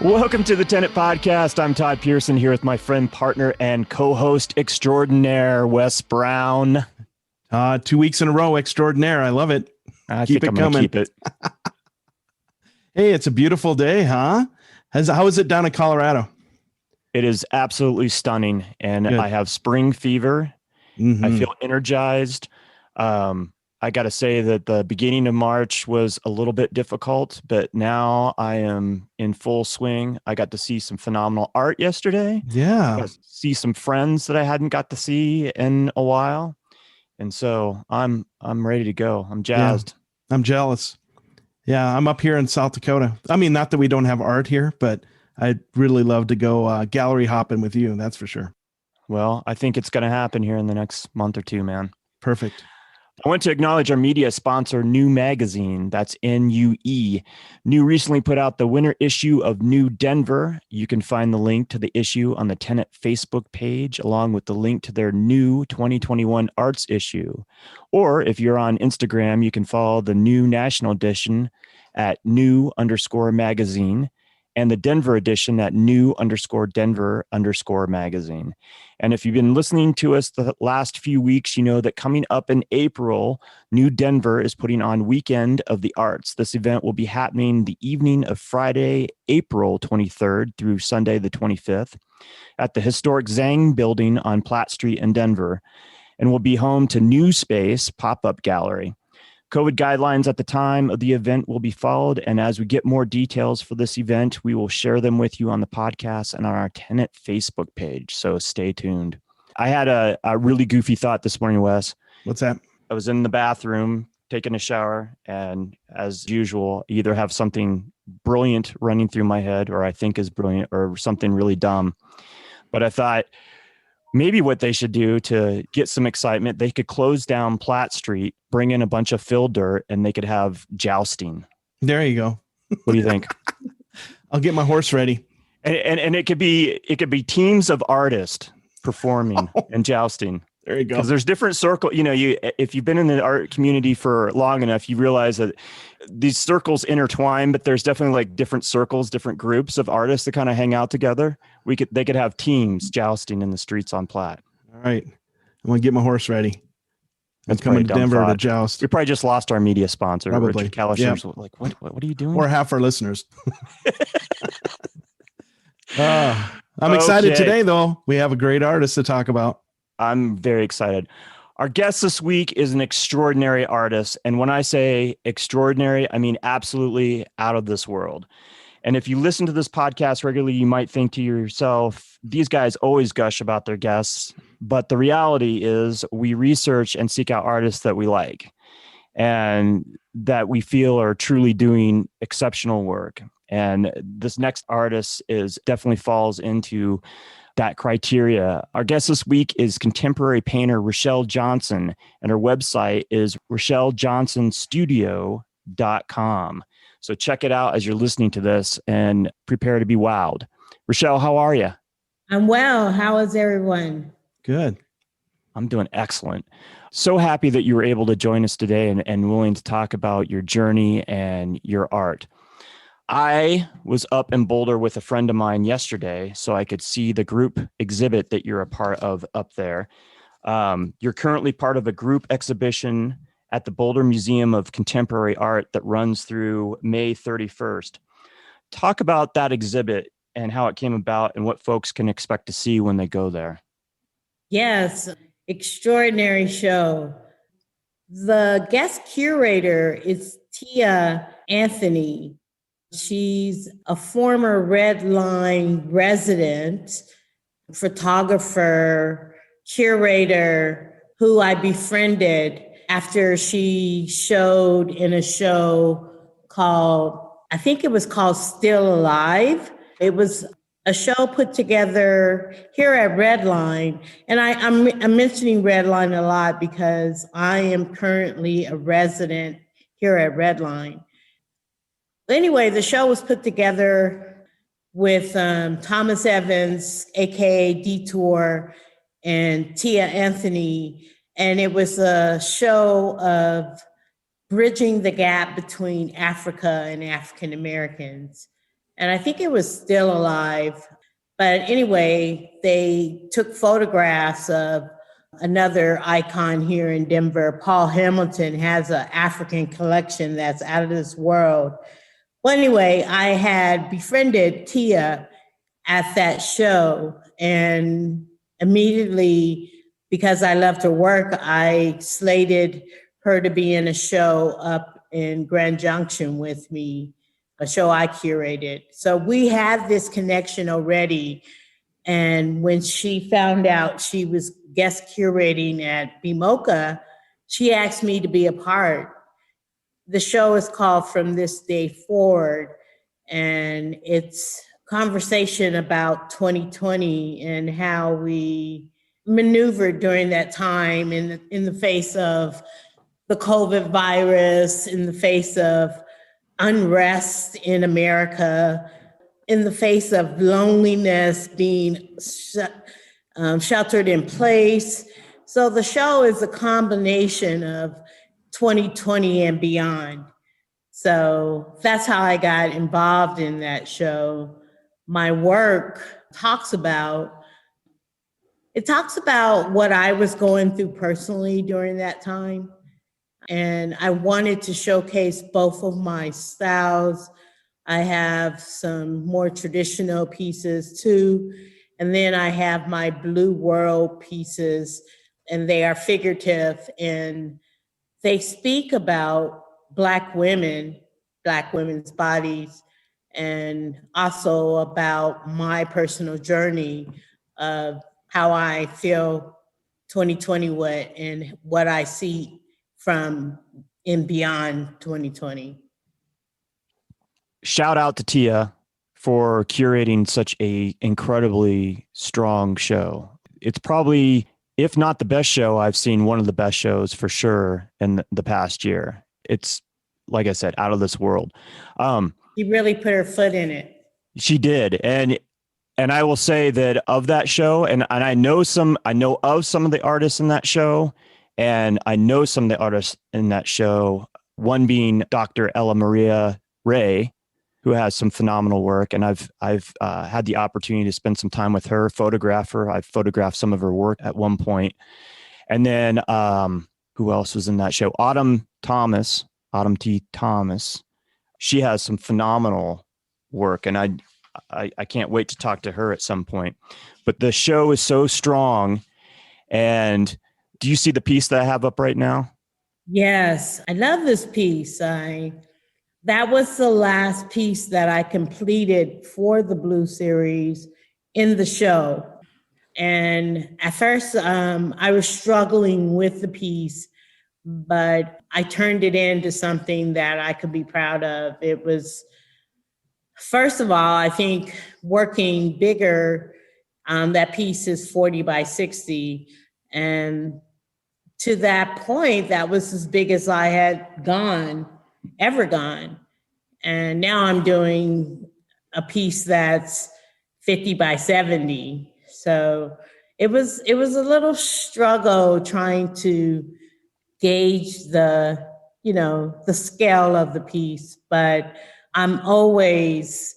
Welcome to the Tenet Podcast. I'm Todd Pearson here with my friend, partner, and co-host extraordinaire, Wes Brown. 2 weeks in a row, extraordinaire. I love it. I think I'm going to keep it. Hey, it's a beautiful day, huh? How is it down in Colorado? It is absolutely stunning, and Good. I have spring fever. Mm-hmm. I feel energized. I got to say that the beginning of March was a little bit difficult, but now I am in full swing. I got to see some phenomenal art yesterday. Yeah. I got to see some friends that I hadn't got to see in a while. And so I'm ready to go. I'm jazzed. Yeah, I'm jealous. Yeah, I'm up here in South Dakota. I mean, not that we don't have art here, but I'd really love to go gallery hopping with you. That's for sure. Well, I think it's going to happen here in the next month or two, man. Perfect. I want to acknowledge our media sponsor, New Magazine. That's NUE. New recently put out the winter issue of New Denver. You can find the link to the issue on the Tenet Facebook page, along with the link to their new 2021 arts issue. Or if you're on Instagram, you can follow the new national edition at new_magazine and the Denver edition at new_Denver_magazine. And if you've been listening to us the last few weeks, you know that coming up in April, New Denver is putting on Weekend of the Arts. This event will be happening the evening of Friday, April 23rd through Sunday the 25th at the historic Zhang building on Platt Street in Denver, and will be home to New Space pop-up gallery. COVID guidelines at the time of the event will be followed, and as we get more details for this event, we will share them with you on the podcast and on our Tenet Facebook page, so stay tuned. I had a really goofy thought this morning, Wes. What's that? I was in the bathroom taking a shower, and as usual, either have something brilliant running through my head, or I think is brilliant, or something really dumb. But I thought, maybe what they should do to get some excitement, they could close down Platt Street, bring in a bunch of fill dirt, and they could have jousting. There you go. What do you think? I'll get my horse ready. And it could be teams of artists performing and jousting. There you go. Because there's different circles. You know, if you've been in the art community for long enough, you realize that these circles intertwine, but there's definitely like different circles, different groups of artists that kind of hang out together. They could have teams jousting in the streets on Platt. All right. I'm going to get my horse ready. That's coming to Denver to joust. We probably just lost our media sponsor. Probably. Richard Kalisher's like, what are you doing? Or half our listeners. I'm excited today, though. We have a great artist to talk about. I'm very excited. Our guest this week is an extraordinary artist. And when I say extraordinary, I mean absolutely out of this world. And if you listen to this podcast regularly, you might think to yourself, these guys always gush about their guests. But the reality is we research and seek out artists that we like and that we feel are truly doing exceptional work. And this next artist definitely falls into that criteria. Our guest this week is contemporary painter Rochelle Johnson, and her website is RochelleJohnsonStudio.com. So check it out as you're listening to this and prepare to be wowed. Rochelle, how are you? I'm well. How is everyone? Good. I'm doing excellent. So happy that you were able to join us today and willing to talk about your journey and your art. I was up in Boulder with a friend of mine yesterday, so I could see the group exhibit that you're a part of up there. You're currently part of a group exhibition at the Boulder Museum of Contemporary Art that runs through May 31st. Talk about that exhibit and how it came about and what folks can expect to see when they go there. Yes, extraordinary show. The guest curator is Tia Anthony. She's a former Red Line resident, photographer, curator, who I befriended after she showed in a show called, I think it was called Still Alive. It was a show put together here at Red Line. And I'm mentioning Red Line a lot because I am currently a resident here at Red Line. Anyway, the show was put together with Thomas Evans, AKA Detour, and Tia Anthony. And it was a show of bridging the gap between Africa and African Americans. And I think it was Still Alive. But anyway, they took photographs of another icon here in Denver. Paul Hamilton has an African collection that's out of this world. Well, anyway, I had befriended Tia at that show, and immediately, because I loved her work, I slated her to be in a show up in Grand Junction with me, a show I curated. So we had this connection already. And when she found out she was guest curating at BMoCA, she asked me to be a part. The show is called From This Day Forward, and it's conversation about 2020 and how we maneuvered during that time in the face of the COVID virus, in the face of unrest in America, in the face of loneliness, being sheltered in place. So the show is a combination of 2020 and beyond. So that's how I got involved in that show. My work talks about what I was going through personally during that time. And I wanted to showcase both of my styles. I have some more traditional pieces too. And then I have my Blue World pieces, and they are figurative, and they speak about Black women, Black women's bodies, and also about my personal journey of how I feel 2020 went and what I see from and beyond 2020. Shout out to Tia for curating such a incredibly strong show. It's probably, if not the best show, I've seen one of the best shows for sure in the past year. It's, like I said, out of this world. She really put her foot in it. She did. And I will say that of that show, and I know of some of the artists in that show, and I know some of the artists in that show, one being Dr. Ella Maria Ray, who has some phenomenal work. And I've had the opportunity to spend some time with her, photograph her. I've photographed some of her work at one point. And then who else was in that show? Autumn T. Thomas. She has some phenomenal work, and I can't wait to talk to her at some point. But the show is so strong. And do you see the piece that I have up right now? Yes, I love this piece. That was the last piece that I completed for the Blue series in the show. And at first, I was struggling with the piece, but I turned it into something that I could be proud of. It was, first of all, I think working bigger, that piece is 40 by 60. And to that point, that was as big as I had ever gone. And now I'm doing a piece that's 50 by 70. So it was a little struggle trying to gauge the scale of the piece, but I'm always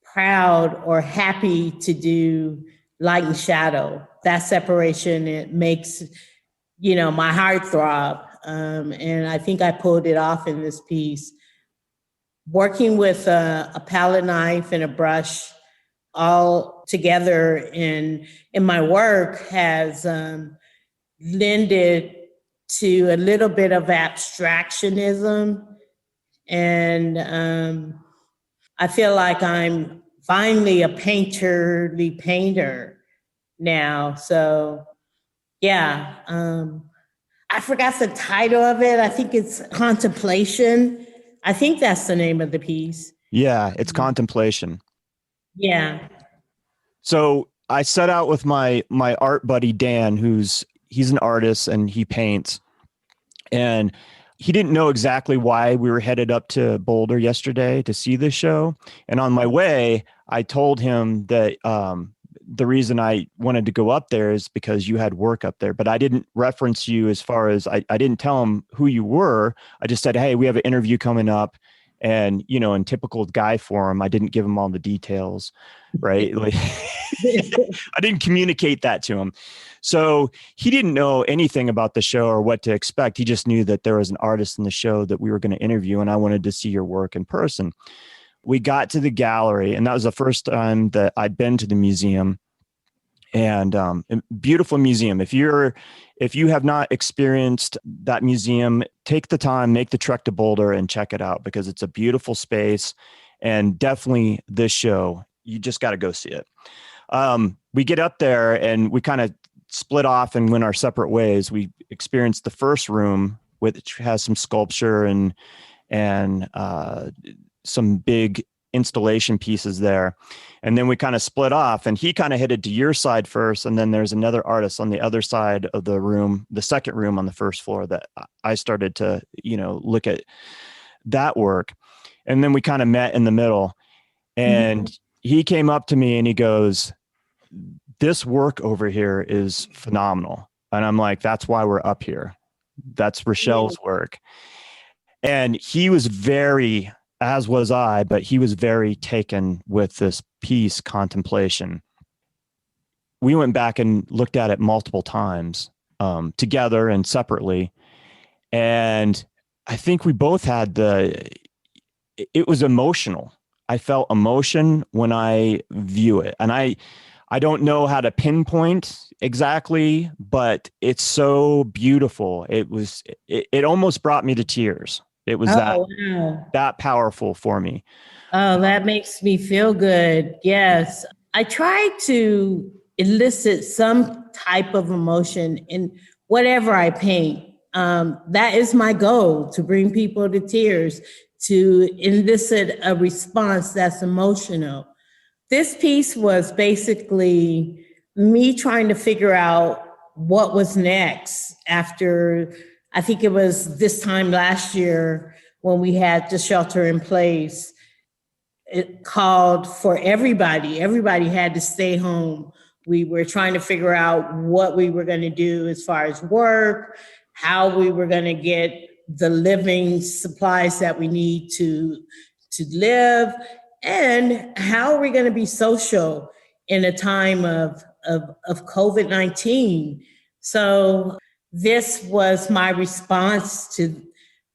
proud or happy to do light and shadow. That separation, it makes, my heart throb. And I think I pulled it off in this piece. Working with a palette knife and a brush all together in my work has lended to a little bit of abstractionism. And I feel like I'm finally a painterly painter now. So yeah, I forgot the title of it. I think it's Contemplation. I think that's the name of the piece. Yeah, it's Contemplation. Yeah. So I set out with my art buddy, Dan, he's an artist and he paints. And he didn't know exactly why we were headed up to Boulder yesterday to see this show. And on my way, I told him that the reason I wanted to go up there is because you had work up there, but I didn't reference you as far as I didn't tell them who you were. I just said, hey, we have an interview coming up. And, in typical guy form, I didn't give him all the details, right? Like I didn't communicate that to him. So he didn't know anything about the show or what to expect. He just knew that there was an artist in the show that we were going to interview, and I wanted to see your work in person. We got to the gallery, and that was the first time that I'd been to the museum. And beautiful museum. If you have not experienced that museum, take the time, make the trek to Boulder and check it out, because it's a beautiful space. And definitely this show, you just got to go see it. We get up there and we kind of split off and went our separate ways. We experienced the first room, which has some sculpture and some big installation pieces there. And then we kind of split off, and he kind of headed to your side first. And then there's another artist on the other side of the room, the second room on the first floor, that I started to, look at that work. And then we kind of met in the middle, and he came up to me and he goes, this work over here is phenomenal. And I'm like, that's why we're up here. That's Rochelle's work. And he was very, as was I, but he was very taken with this piece, Contemplation. We went back and looked at it multiple times, together and separately. And I think we both had it was emotional. I felt emotion when I view it. And I don't know how to pinpoint exactly, but it's so beautiful. It almost brought me to tears. It was that powerful for me. Oh, that makes me feel good. Yes. I try to elicit some type of emotion in whatever I paint. That is my goal, to bring people to tears, to elicit a response that's emotional. This piece was basically me trying to figure out what was next after, I think it was this time last year when we had the shelter in place. It called for everybody. Everybody had to stay home. We were trying to figure out what we were going to do as far as work, how we were going to get the living supplies that we need to live, and how are we going to be social in a time of COVID-19. So this was my response to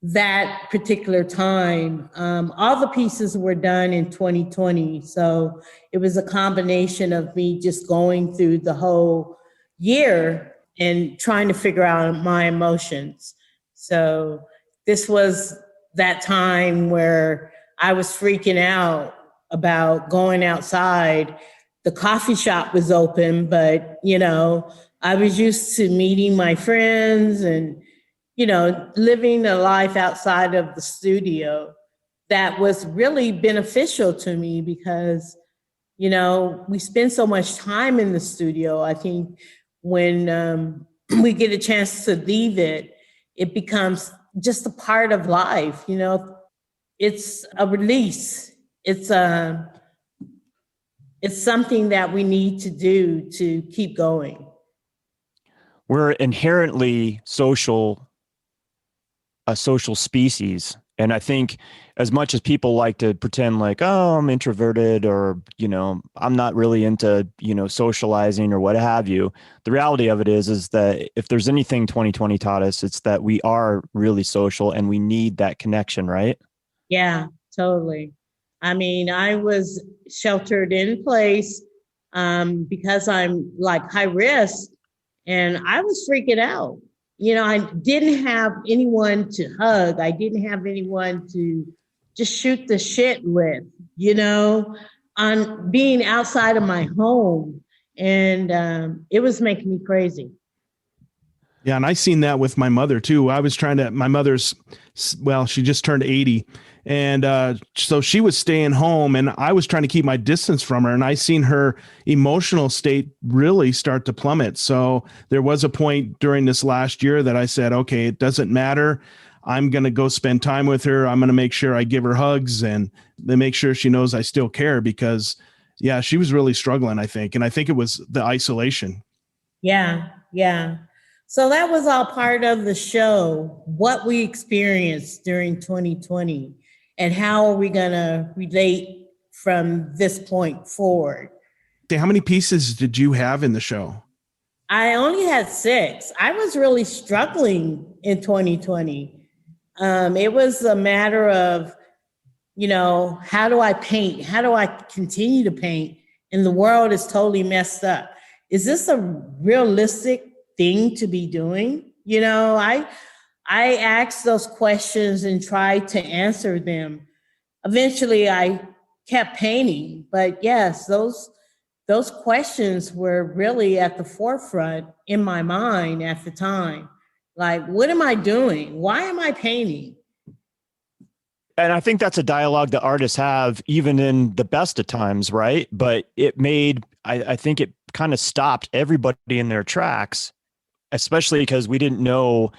that particular time. All the pieces were done in 2020. So it was a combination of me just going through the whole year and trying to figure out my emotions. So this was that time where I was freaking out about going outside. The coffee shop was open, but, I was used to meeting my friends and, living a life outside of the studio that was really beneficial to me because, we spend so much time in the studio. I think when we get a chance to leave it, it becomes just a part of life. It's a release. It's something that we need to do to keep going. We're inherently a social species. And I think as much as people like to pretend like, oh, I'm introverted or, I'm not really into, socializing or what have you, the reality of it is that if there's anything 2020 taught us, it's that we are really social and we need that connection, right? Yeah, totally. I mean, I was sheltered in place because I'm like high risk, and I was freaking out. I didn't have anyone to hug. I didn't have anyone to just shoot the shit with, on being outside of my home. And it was making me crazy. Yeah. And I seen that with my mother too. My mother's, she just turned 80. And so she was staying home and I was trying to keep my distance from her, and I seen her emotional state really start to plummet. So there was a point during this last year that I said, okay, it doesn't matter. I'm going to go spend time with her. I'm going to make sure I give her hugs and then make sure she knows I still care, because Yeah, she was really struggling, I think. And I think it was the isolation. Yeah, yeah. So that was all part of the show, what we experienced during 2020 and how are we going to relate from this point forward. How many pieces did you have in the show? I only had 6. I was really struggling in 2020. It was a matter of, how do I paint? How do I continue to paint? And the world is totally messed up. Is this a realistic thing to be doing? I asked those questions and tried to answer them. Eventually, I kept painting, but yes, those questions were really at the forefront in my mind at the time. Like, what am I doing? Why am I painting? And I think that's a dialogue that artists have even in the best of times, right? But I think it kind of stopped everybody in their tracks, especially because we didn't know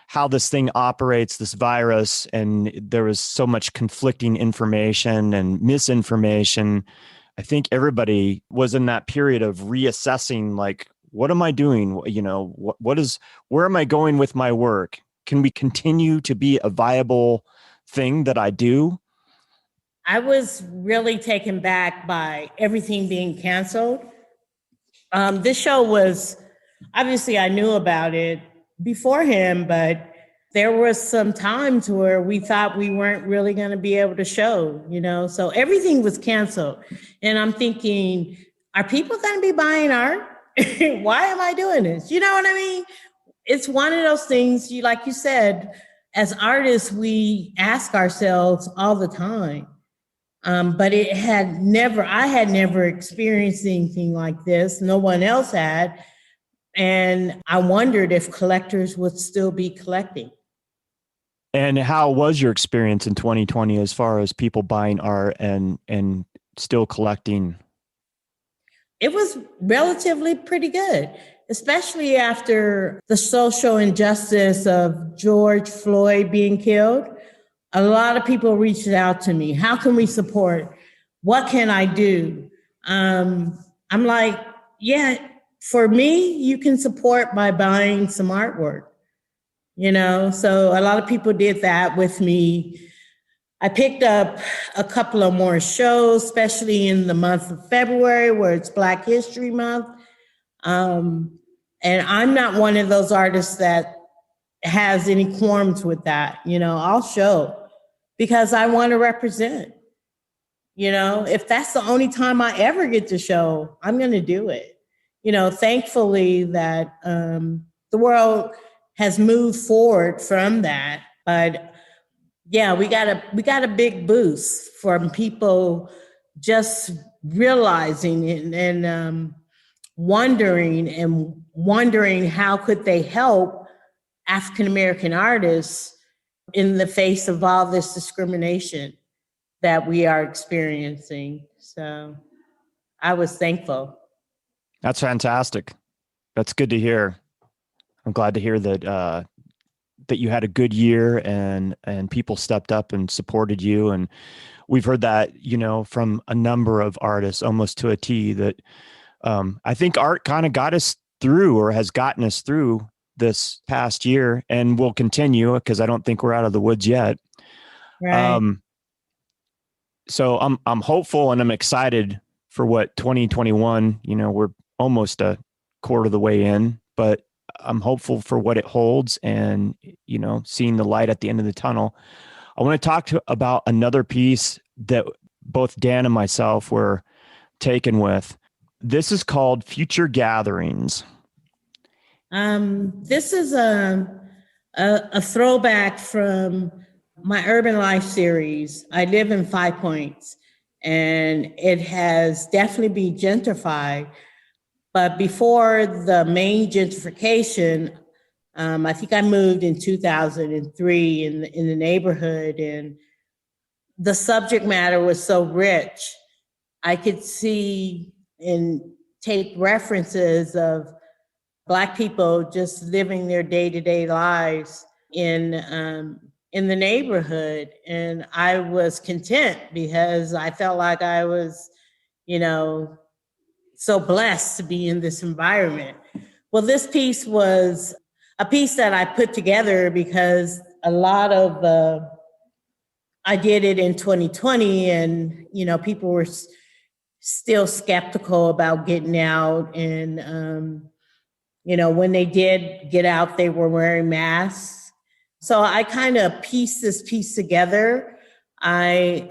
how this thing operates, this virus, and there was so much conflicting information and misinformation. I think everybody was in that period of reassessing, like, what am I doing? Where am I going with my work? Can we continue to be a viable thing that I do? I was really taken back by everything being canceled. This show was, obviously I knew about it beforehand, but there was some times where we thought we weren't really going to be able to show, so everything was canceled. And I'm thinking, are people going to be buying art? Why am I doing this? You know what I mean? It's one of those things, like you said, as artists, we ask ourselves all the time. But I had never experienced anything like this. No one else had. And I wondered if collectors would still be collecting. And how was your experience in 2020 as far as people buying art and still collecting? It was relatively pretty good, especially after the social injustice of George Floyd being killed. A lot of people reached out to me. How can we support? What can I do? I'm like, yeah, for me, you can support by buying some artwork. So a lot of people did that with me. I picked up a couple of more shows, especially in the month of February, where it's Black History Month. And I'm not one of those artists that has any qualms with that. I'll show because I want to represent. If that's the only time I ever get to show, I'm going to do it. Thankfully that the world has moved forward from that. But yeah, we got a big boost from people just realizing and wondering how could they help African American artists in the face of all this discrimination that we are experiencing. So I was thankful. That's fantastic. That's good to hear. I'm glad to hear that that you had a good year and people stepped up and supported you. And we've heard that, from a number of artists almost to a T, that I think art kind of got us through, or has gotten us through this past year, and will continue, because I don't think we're out of the woods yet. Right. So I'm hopeful and I'm excited for what 2021, we're almost a quarter of the way in, but I'm hopeful for what it holds and, seeing the light at the end of the tunnel. I want to talk about another piece that both Dan and myself were taken with. This is called Future Gatherings. This is a throwback from my Urban Life series. I live in Five Points, and it has definitely been gentrified. But before the main gentrification, I think I moved in 2003 in the neighborhood, and the subject matter was so rich. I could see and take references of Black people just living their day-to-day lives in the neighborhood. And I was content because I felt like I was you know, so blessed to be in this environment. Well, this piece was a piece that I put together because a lot of, I did it in 2020 and, people were still skeptical about getting out. And, when they did get out, they were wearing masks. So I kind of pieced this piece together. I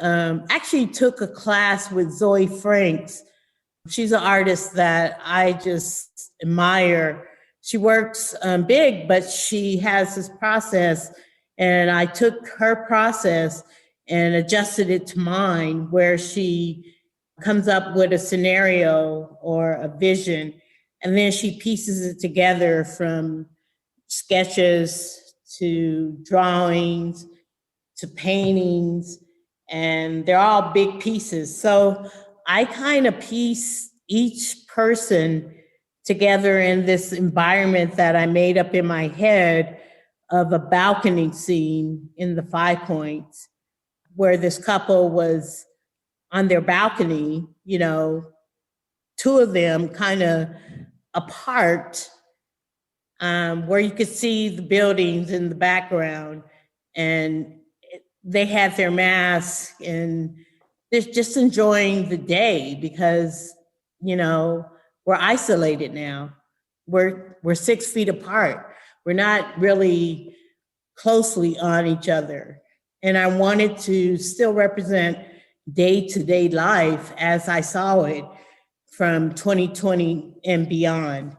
actually took a class with Zoe Franks. She's an artist that I just admire. She works big, but she has this process. And I took her process and adjusted it to mine, where she comes up with a scenario or a vision, and then she pieces it together from sketches to drawings to paintings, and they're all big pieces. So I kind of piece each person together in this environment that I made up in my head of a balcony scene in the Five Points, where this couple was on their balcony, two of them kind of apart, where you could see the buildings in the background, and they had their masks and they're just enjoying the day because, we're isolated now. We're 6 feet apart. We're not really closely on each other. And I wanted to still represent day-to-day life as I saw it from 2020 and beyond.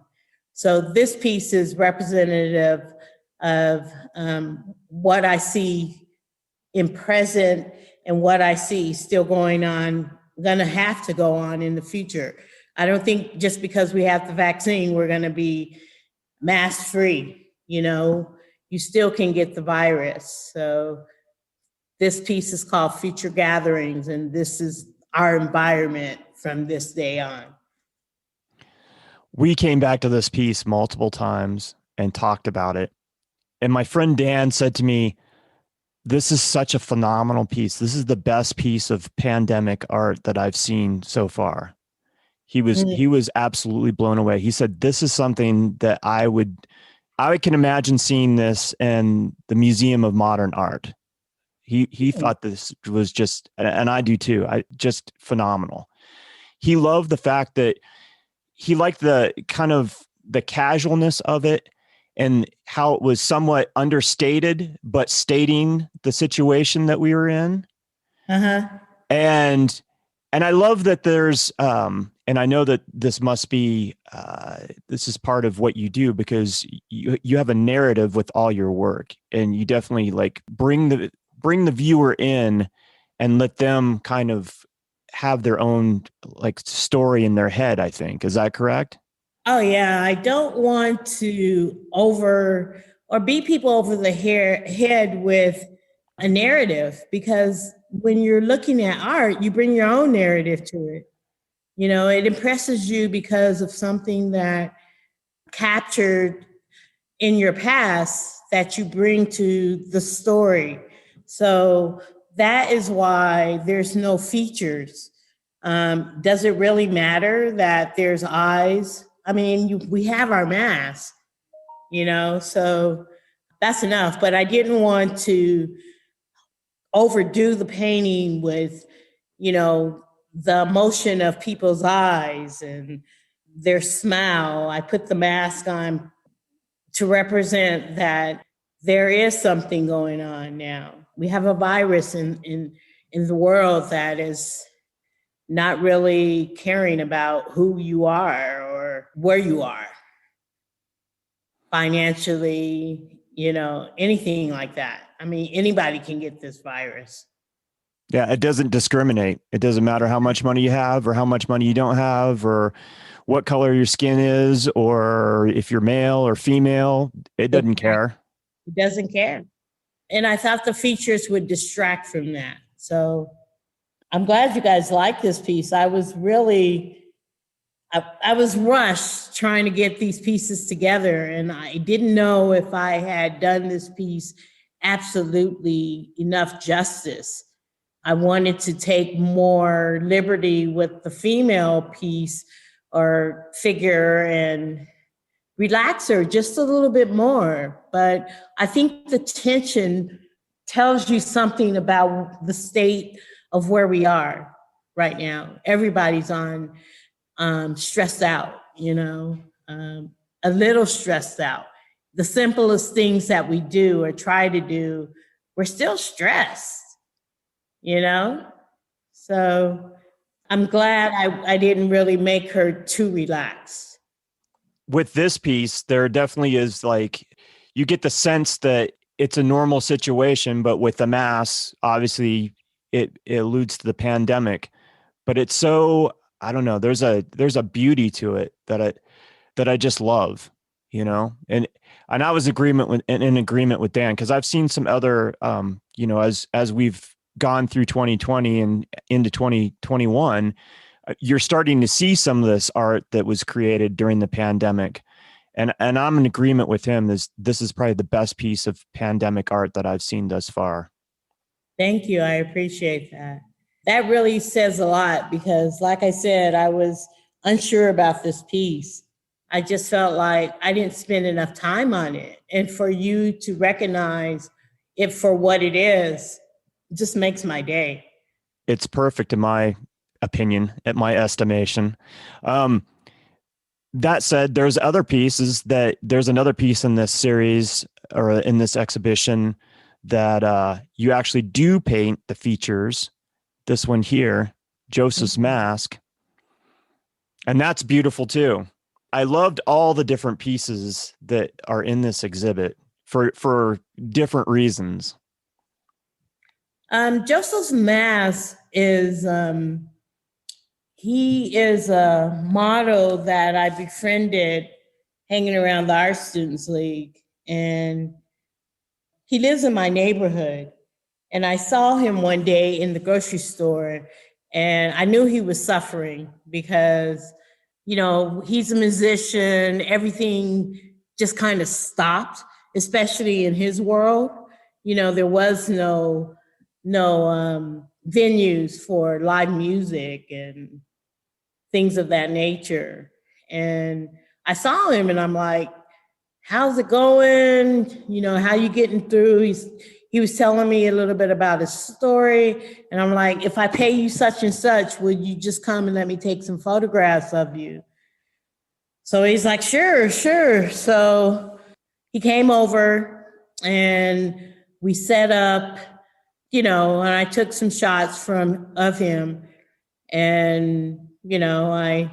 So this piece is representative of what I see in present and what I see still going on, gonna have to go on in the future. I don't think just because we have the vaccine, we're gonna be mask free. You still can get the virus. So this piece is called Future Gatherings, and this is our environment from this day on. We came back to this piece multiple times and talked about it. And my friend Dan said to me, this is such a phenomenal piece. This is the best piece of pandemic art that I've seen so far. He was absolutely blown away. He said, this is something that I can imagine seeing this in the Museum of Modern Art. He thought this was just, and I do too, just phenomenal. He loved the fact that he liked the kind of the casualness of it and how it was somewhat understated, but stating the situation that we were in. Uh-huh. And I love that there's, and I know that this must be, this is part of what you do, because you have a narrative with all your work, and you definitely bring the viewer in and let them kind of have their own story in their head, I think. Is that correct? Oh yeah. I don't want to beat people over the head with a narrative, because when you're looking at art, you bring your own narrative to it. It impresses you because of something that captured in your past that you bring to the story. So that is why there's no features. Does it really matter that there's eyes? I mean, we have our masks, so that's enough. But I didn't want to overdo the painting with, the emotion of people's eyes and their smile. I put the mask on to represent that there is something going on now. We have a virus in the world that is not really caring about who you are or where you are financially, anything like that. I mean, anybody can get this virus. Yeah, it doesn't discriminate. It doesn't matter how much money you have or how much money you don't have or what color your skin is or if you're male or female. It doesn't care. It doesn't care. And I thought the features would distract from that. So I'm glad you guys like this piece. I was rushed trying to get these pieces together, and I didn't know if I had done this piece absolutely enough justice. I wanted to take more liberty with the female piece or figure and relax her just a little bit more. But I think the tension tells you something about the state of where we are right now. Everybody's on stressed out, a little stressed out. The simplest things that we do or try to do, we're still stressed, So I'm glad I didn't really make her too relaxed. With this piece, there definitely is you get the sense that it's a normal situation, but with the mass, obviously it alludes to the pandemic, but it's so, I don't know, there's a beauty to it that I just love, and I was in agreement with Dan, because I've seen some other, as we've gone through 2020 and into 2021, you're starting to see some of this art that was created during the pandemic. And I'm in agreement with him. This is probably the best piece of pandemic art that I've seen thus far. Thank you. I appreciate that. That really says a lot because, like I said, I was unsure about this piece. I just felt like I didn't spend enough time on it. And for you to recognize it for what it is just makes my day. It's perfect in my opinion, at my estimation. That said, there's another piece in this series or in this exhibition that you actually do paint the features. This one here, Joseph's Mask. And that's beautiful too. I loved all the different pieces that are in this exhibit for different reasons. Joseph's Mask is, he is a model that I befriended hanging around the Art Students League. And he lives in my neighborhood. And I saw him one day in the grocery store and I knew he was suffering because, he's a musician, everything just kind of stopped, especially in his world. There was no venues for live music and things of that nature. And I saw him and I'm like, how's it going? How you getting through? He was telling me a little bit about his story. And I'm like, if I pay you such and such, would you just come and let me take some photographs of you? So he's like, sure. So he came over and we set up, and I took some shots of him. And, I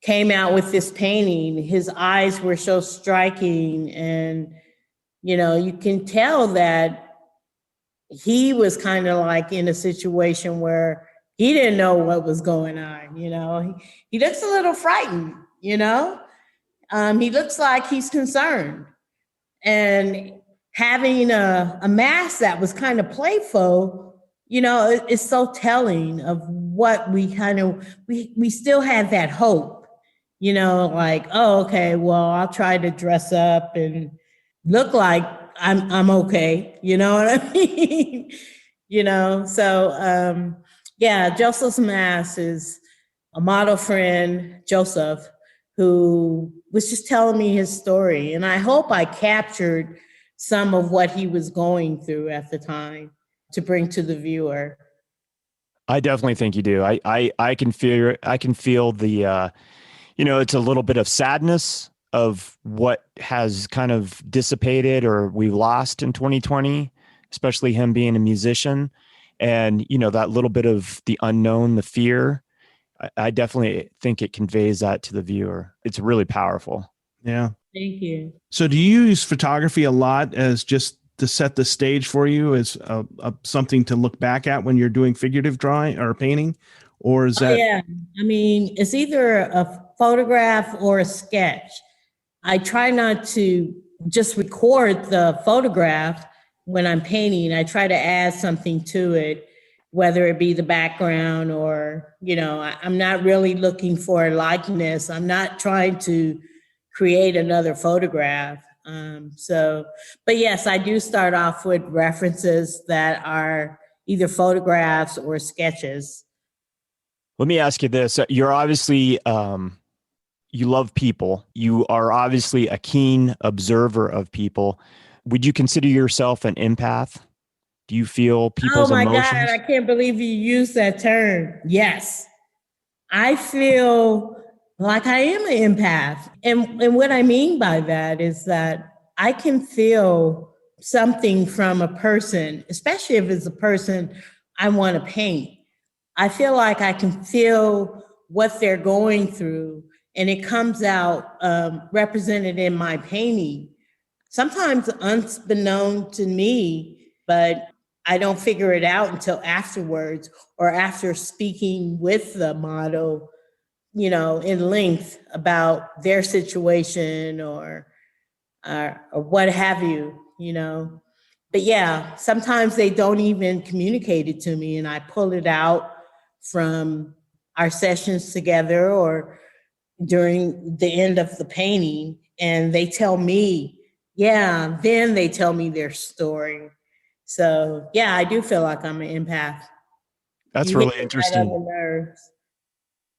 came out with this painting. His eyes were so striking. And, you can tell that he was kind of like in a situation where he didn't know what was going on. He looks a little frightened, he looks like he's concerned. And having a mask that was kind of playful, it's so telling of what we still have that hope, like, oh, okay, well, I'll try to dress up and look like I'm okay. You know what I mean? So, Joseph's Mask is a model friend, Joseph, who was just telling me his story. And I hope I captured some of what he was going through at the time to bring to the viewer. I definitely think you do. I can feel the, it's a little bit of sadness of what has kind of dissipated or we lost in 2020, especially him being a musician. And, that little bit of the unknown, the fear, I definitely think it conveys that to the viewer. It's really powerful. Yeah. Thank you. So do you use photography a lot as just to set the stage for you, as something to look back at when you're doing figurative drawing or painting? Or is that? Yeah. I mean, it's either a photograph or a sketch. I try not to just record the photograph when I'm painting. I try to add something to it, whether it be the background or, I'm not really looking for a likeness. I'm not trying to create another photograph. But yes, I do start off with references that are either photographs or sketches. Let me ask you this. You're obviously, you love people. You are obviously a keen observer of people. Would you consider yourself an empath? Do you feel Oh people's my God, emotions? I can't believe you used that term. Yes. I feel like I am an empath. And what I mean by that is that I can feel something from a person, especially if it's a person I want to paint. I feel like I can feel what they're going through, and it comes out represented in my painting. Sometimes unbeknown to me, but I don't figure it out until afterwards or after speaking with the model, in length about their situation or what have you. But yeah, sometimes they don't even communicate it to me, and I pull it out from our sessions together or during the end of the painting, and they tell me, then they tell me their story. So yeah, I do feel like I'm an empath. That's You hit really it right on interesting. the nerves.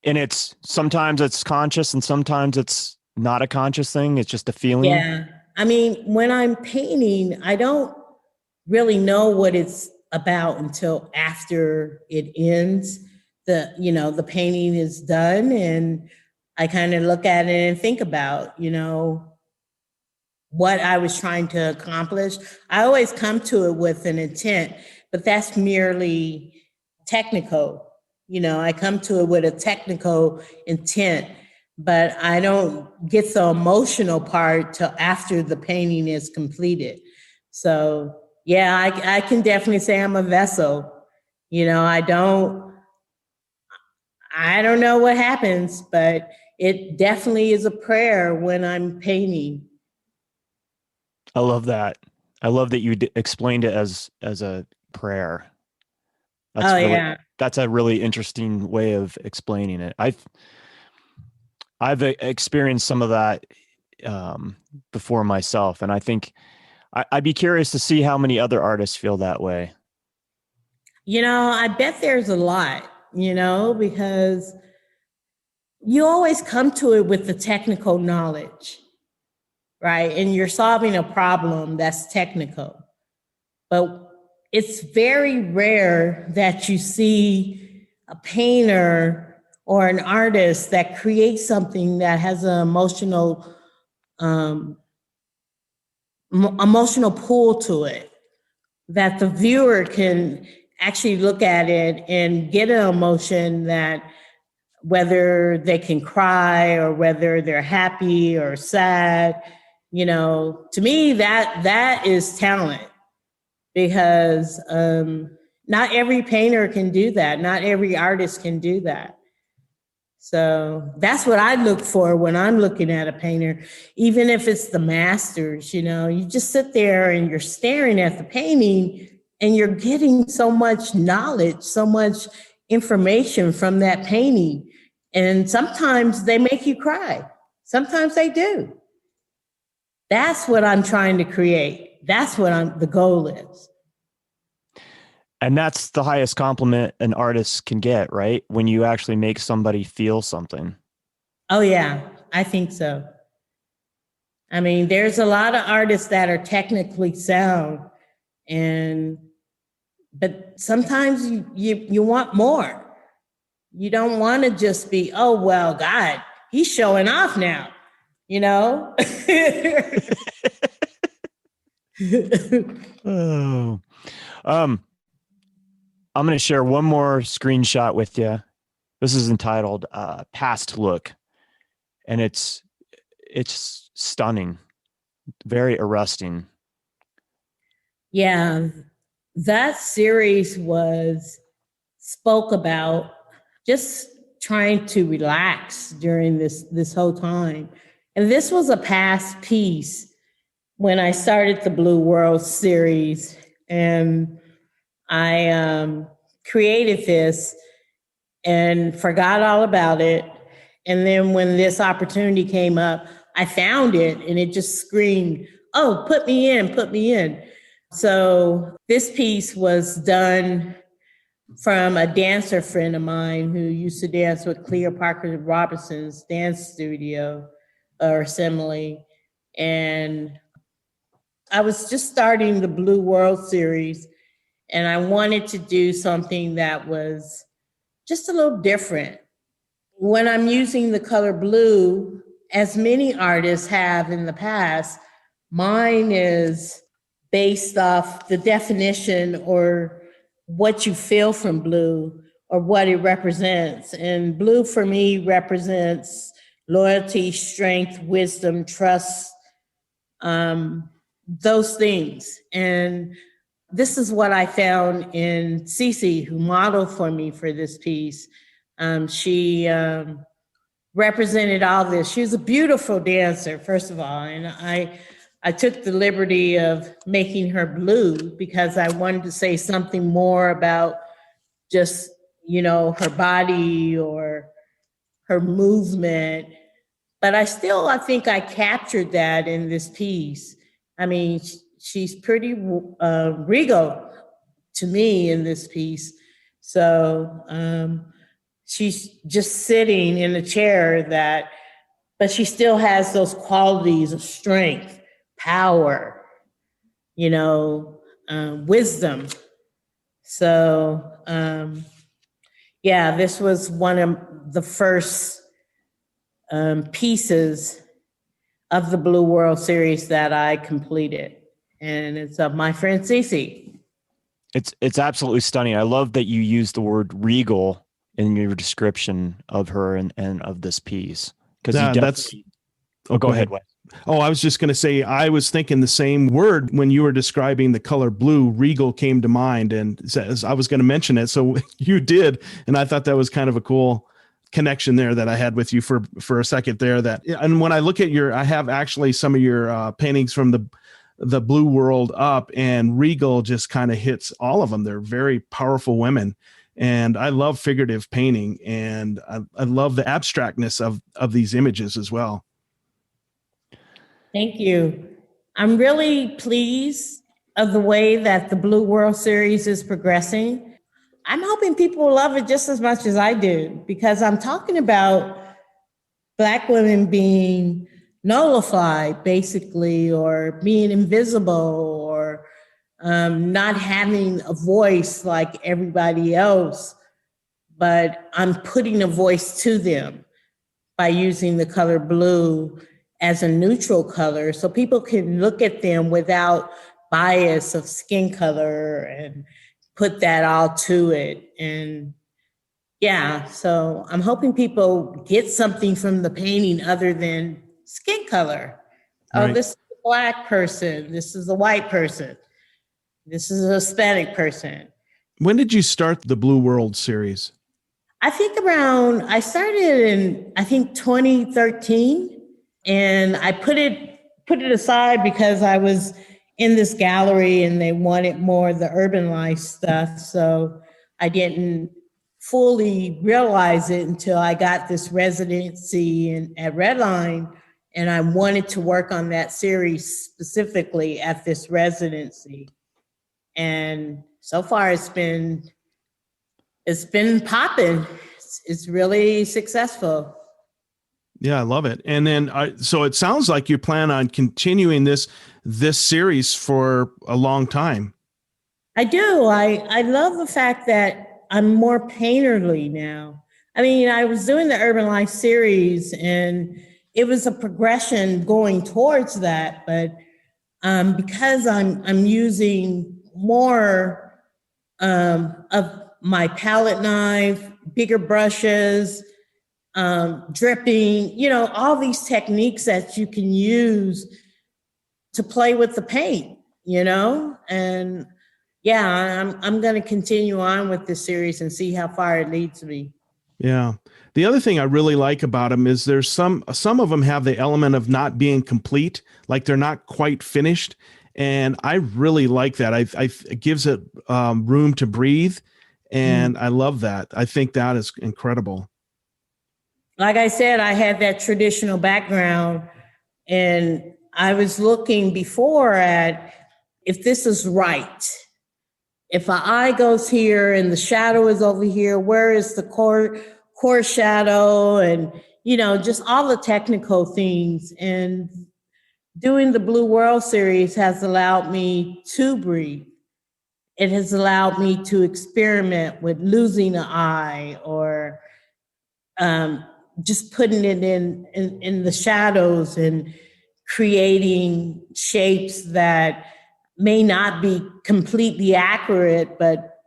And sometimes it's conscious and sometimes it's not a conscious thing. It's just a feeling. Yeah. I mean, when I'm painting, I don't really know what it's about until after it ends. The painting is done, and I kind of look at it and think about, what I was trying to accomplish. I always come to it with an intent, but that's merely technical. I come to it with a technical intent, but I don't get the emotional part till after the painting is completed. So yeah, I can definitely say I'm a vessel. I don't know what happens, but it definitely is a prayer when I'm painting. I love that. I love that you explained it as a prayer. Oh yeah. That's a really interesting way of explaining it. I've experienced some of that before myself, and I think I'd be curious to see how many other artists feel that way. I bet there's a lot, because you always come to it with the technical knowledge, right? And you're solving a problem that's technical. But it's very rare that you see a painter or an artist that creates something that has an um, emotional pull to it, that the viewer can actually look at it and get an emotion that whether they can cry or whether they're happy or sad, to me that is talent, because not every painter can do that. Not every artist can do that. So that's what I look for when I'm looking at a painter, even if it's the masters. You just sit there and you're staring at the painting and you're getting so much knowledge, so much information from that painting. And sometimes they make you cry. Sometimes they do. That's what I'm trying to create. That's what the goal is. And that's the highest compliment an artist can get, right? When you actually make somebody feel something. Oh yeah, I think so. I mean, there's a lot of artists that are technically sound, but sometimes you want more. You don't want to just be, oh well, God, he's showing off now, you know? Oh. I'm going to share one more screenshot with you. This is entitled Past Look, and it's stunning, very arresting. Yeah, that series spoke about just trying to relax during this whole time. And this was a past piece when I started the Blue World series, and I created this and forgot all about it. And then when this opportunity came up, I found it and it just screamed, oh, put me in, put me in. So this piece was done from a dancer friend of mine who used to dance with Cleo Parker Robinson's dance studio or assembly. And I was just starting the Blue World series, and I wanted to do something that was just a little different. When I'm using the color blue, as many artists have in the past, mine is based off the definition or what you feel from blue or what it represents. And blue for me represents loyalty, strength, wisdom, trust, those things. And this is what I found in Cece, who modeled for me for this piece. She represented all this. She was a beautiful dancer, first of all. And I took the liberty of making her blue because I wanted to say something more about just, her body or her movement. But I think I captured that in this piece. I mean, she's pretty regal to me in this piece. So she's just sitting in a chair but she still has those qualities of strength, power, wisdom. So, this was one of the first pieces of the Blue World series that I completed. And it's of my friend Cece. It's absolutely stunning. I love that you use the word regal in your description of her and of this piece. Because go ahead, Wes. Oh, I was just going to say, I was thinking the same word when you were describing the color blue. Regal came to mind, and says I was going to mention it, so you did, and I thought that was kind of a cool connection there that I had with you for a second there. And when I look at I have actually some of your paintings from the Blue World up, and regal just kind of hits all of them. They're very powerful women. And I love figurative painting, and I love the abstractness of these images as well. Thank you. I'm really pleased of the way that the Blue World series is progressing. I'm hoping people will love it just as much as I do, because I'm talking about Black women being nullified, basically, or being invisible, or not having a voice like everybody else, but I'm putting a voice to them by using the color blue as a neutral color so people can look at them without bias of skin color and put that all to it. And so I'm hoping people get something from the painting other than skin color. Right. Oh, this is a Black person. This is a white person. This is a Hispanic person. When did you start the Blue World series? I started in 2013, and I put it aside because I was in this gallery and they wanted more of the urban life stuff. So I didn't fully realize it until I got this residency at Redline, and I wanted to work on that series specifically at this residency. And so far it's been popping. It's really successful. Yeah, I love it. And then, so it sounds like you plan on continuing this series for a long time. I do. I love the fact that I'm more painterly now. I mean, I was doing the Urban Life series, and it was a progression going towards that. But because I'm using more of my palette knife, bigger brushes, dripping, all these techniques that you can use to play with the paint, and I'm going to continue on with this series and see how far it leads me. Yeah. The other thing I really like about them is there's some of them have the element of not being complete, like they're not quite finished. And I really like that. It gives it room to breathe. And I love that. I think that is incredible. Like I said, I had that traditional background, and I was looking before at if this is right. if an eye goes here and the shadow is over here, where is the core shadow? And, just all the technical things. And doing the Blue World series has allowed me to breathe. It has allowed me to experiment with losing an eye or just putting it in the shadows and creating shapes that may not be completely accurate, but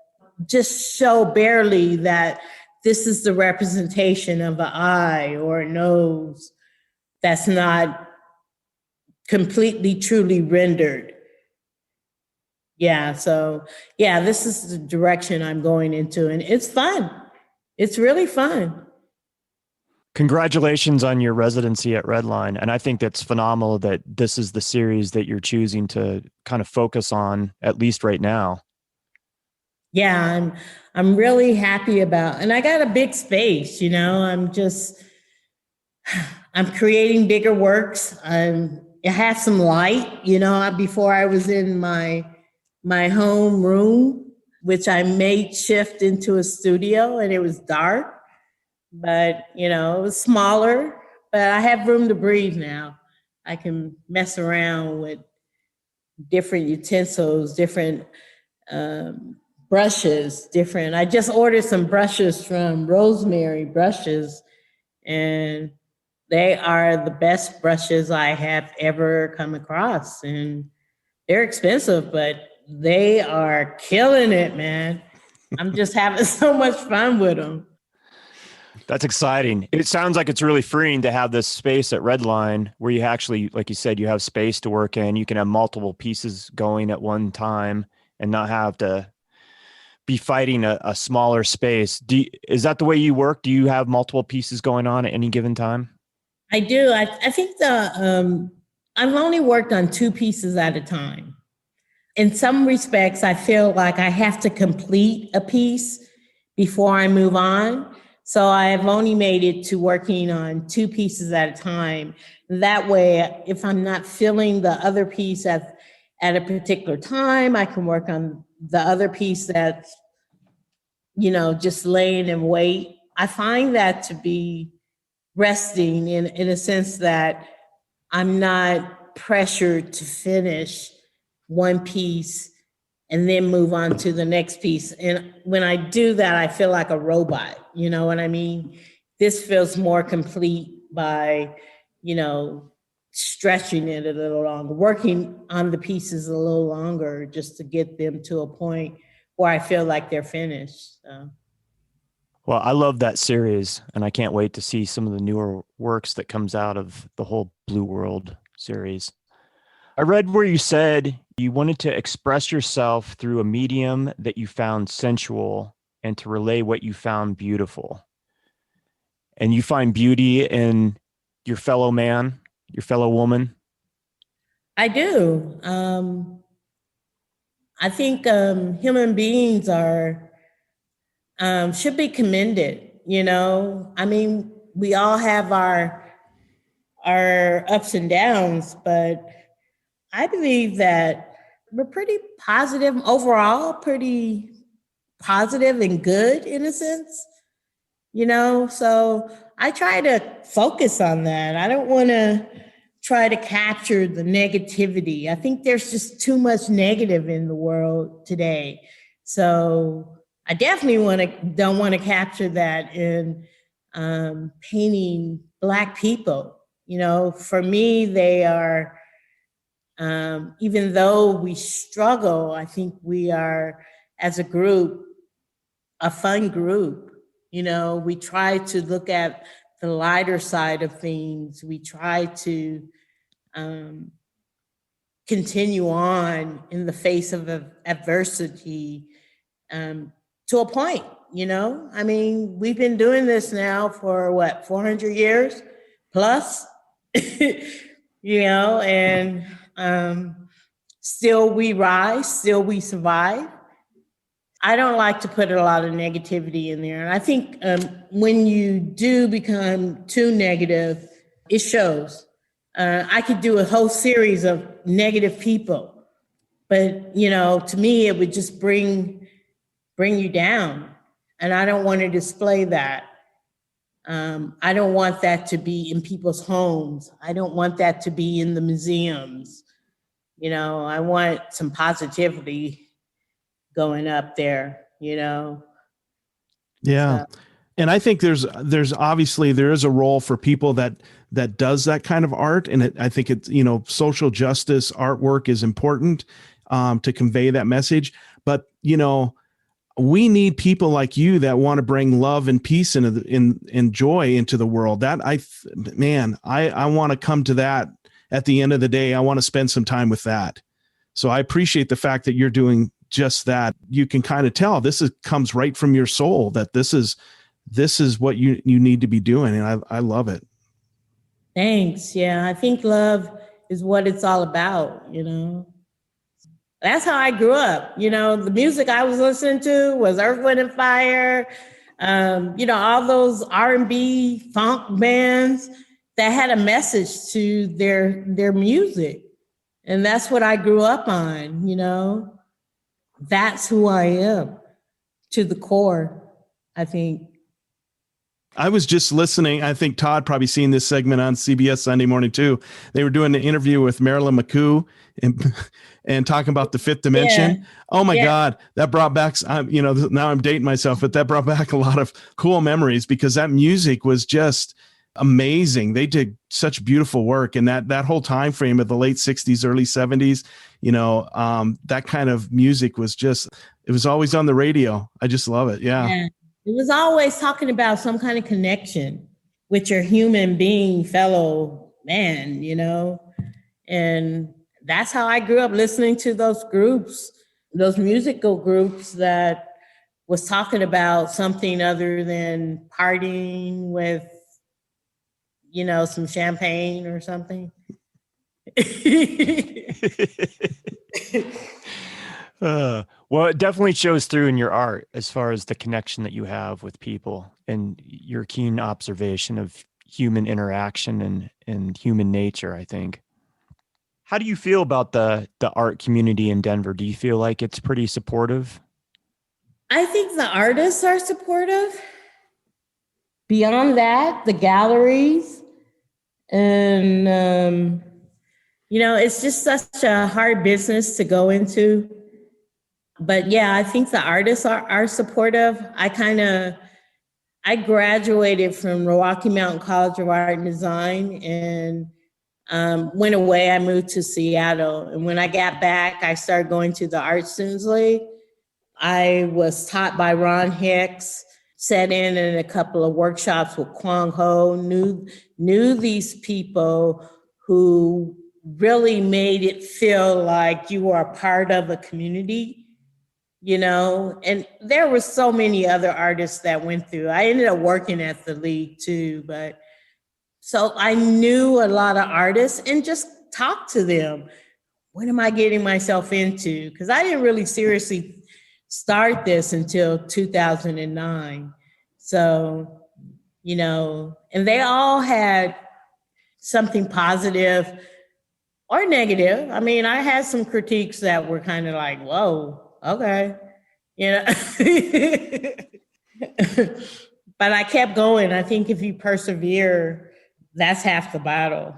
just show barely that this is the representation of an eye or a nose that's not completely, truly rendered. Yeah, so this is the direction I'm going into, and it's fun. It's really fun. Congratulations on your residency at Redline. And I think that's phenomenal that this is the series that you're choosing to kind of focus on, at least right now. Yeah, I'm really happy about, and I got a big space, I'm creating bigger works. I have some light, before I was in my home room, which I made shift into a studio, and it was dark. But, it was smaller, but I have room to breathe now. I can mess around with different utensils, different brushes, I just ordered some brushes from Rosemary Brushes, and they are the best brushes I have ever come across. And they're expensive, but they are killing it, man. I'm just having so much fun with them. That's exciting. It sounds like it's really freeing to have this space at Redline where you actually, like you said, you have space to work in. You can have multiple pieces going at one time and not have to be fighting a smaller space. Is that the way you work? Do you have multiple pieces going on at any given time? I do. I think I've only worked on 2 pieces at a time. In some respects, I feel like I have to complete a piece before I move on. So I have only made it to working on 2 pieces at a time. That way, if I'm not feeling the other piece at a particular time, I can work on the other piece that's, just laying in wait. I find that to be resting in a sense that I'm not pressured to finish one piece and then move on to the next piece. And when I do that, I feel like a robot. You know what I mean? This feels more complete by, stretching it a little longer, working on the pieces a little longer just to get them to a point where I feel like they're finished. So. Well, I love that series, and I can't wait to see some of the newer works that comes out of the whole Blue World series. I read where you said you wanted to express yourself through a medium that you found sensual and to relay what you found beautiful. And you find beauty in your fellow man, your fellow woman? I do. I think human beings should be commended. I mean, we all have our ups and downs, but I believe that we're pretty positive overall, pretty positive and good in a sense, so I try to focus on that. I don't want to try to capture the negativity. I think there's just too much negative in the world today. So I definitely don't want to capture that in painting Black people. For me, they are, even though we struggle, I think we are, as a group, a fun group. We try to look at the lighter side of things. We try to continue on in the face of adversity to a point, I mean, we've been doing this now for 400 years plus, and still we rise, still we survive. I don't like to put a lot of negativity in there. And I think when you do become too negative, it shows. I could do a whole series of negative people, But, to me, it would just bring you down. And I don't want to display that. I don't want that to be in people's homes. I don't want that to be in the museums. I want some positivity going up there, Yeah. So. And I think there's obviously there is a role for people that does that kind of art. And I think it's, social justice artwork is important to convey that message. But, we need people like you that want to bring love and peace and joy into the world. That I want to come to that at the end of the day. I want to spend some time with that. So I appreciate the fact that you're doing just that. You can kind of tell comes right from your soul, that this is what you need to be doing. And I love it. Thanks. Yeah. I think love is what it's all about, That's how I grew up. The music I was listening to was Earth, Wind and Fire. All those R&B funk bands that had a message to their music. And that's what I grew up on, That's who I am to the core, I think. I was just listening. I think Todd probably seen this segment on CBS Sunday Morning too. They were doing an interview with Marilyn McCoo and talking about the fifth dimension. Yeah. Oh my God, that brought back, now I'm dating myself, but that brought back a lot of cool memories because that music was just amazing. They did such beautiful work. And that whole time frame of the late 60s, early 70s, that kind of music was it was always on the radio. I just love it. Yeah. It was always talking about some kind of connection with your human being fellow man, and that's how I grew up, listening to those groups, those musical groups that was talking about something other than partying with, some champagne or something. Well, it definitely shows through in your art as far as the connection that you have with people and your keen observation of human interaction and human nature, I think. How do you feel about the art community in Denver? Do you feel like it's pretty supportive? I think the artists are supportive. Beyond that, the galleries and, it's just such a hard business to go into. But yeah, I think the artists are supportive. I graduated from Rocky Mountain College of Art and Design and went away. I moved to Seattle. And when I got back, I started going to the Art Students League. I was taught by Ron Hicks, sat in a couple of workshops with Kwang Ho, knew these people who really made it feel like you were a part of a community. And there were so many other artists that went through. I ended up working at the league too, but so I knew a lot of artists and just talked to them. What am I getting myself into? Because I didn't really seriously start this until 2009. So, and they all had something positive or negative. I mean, I had some critiques that were kind of like, whoa, okay, but I kept going. I think if you persevere, that's half the battle.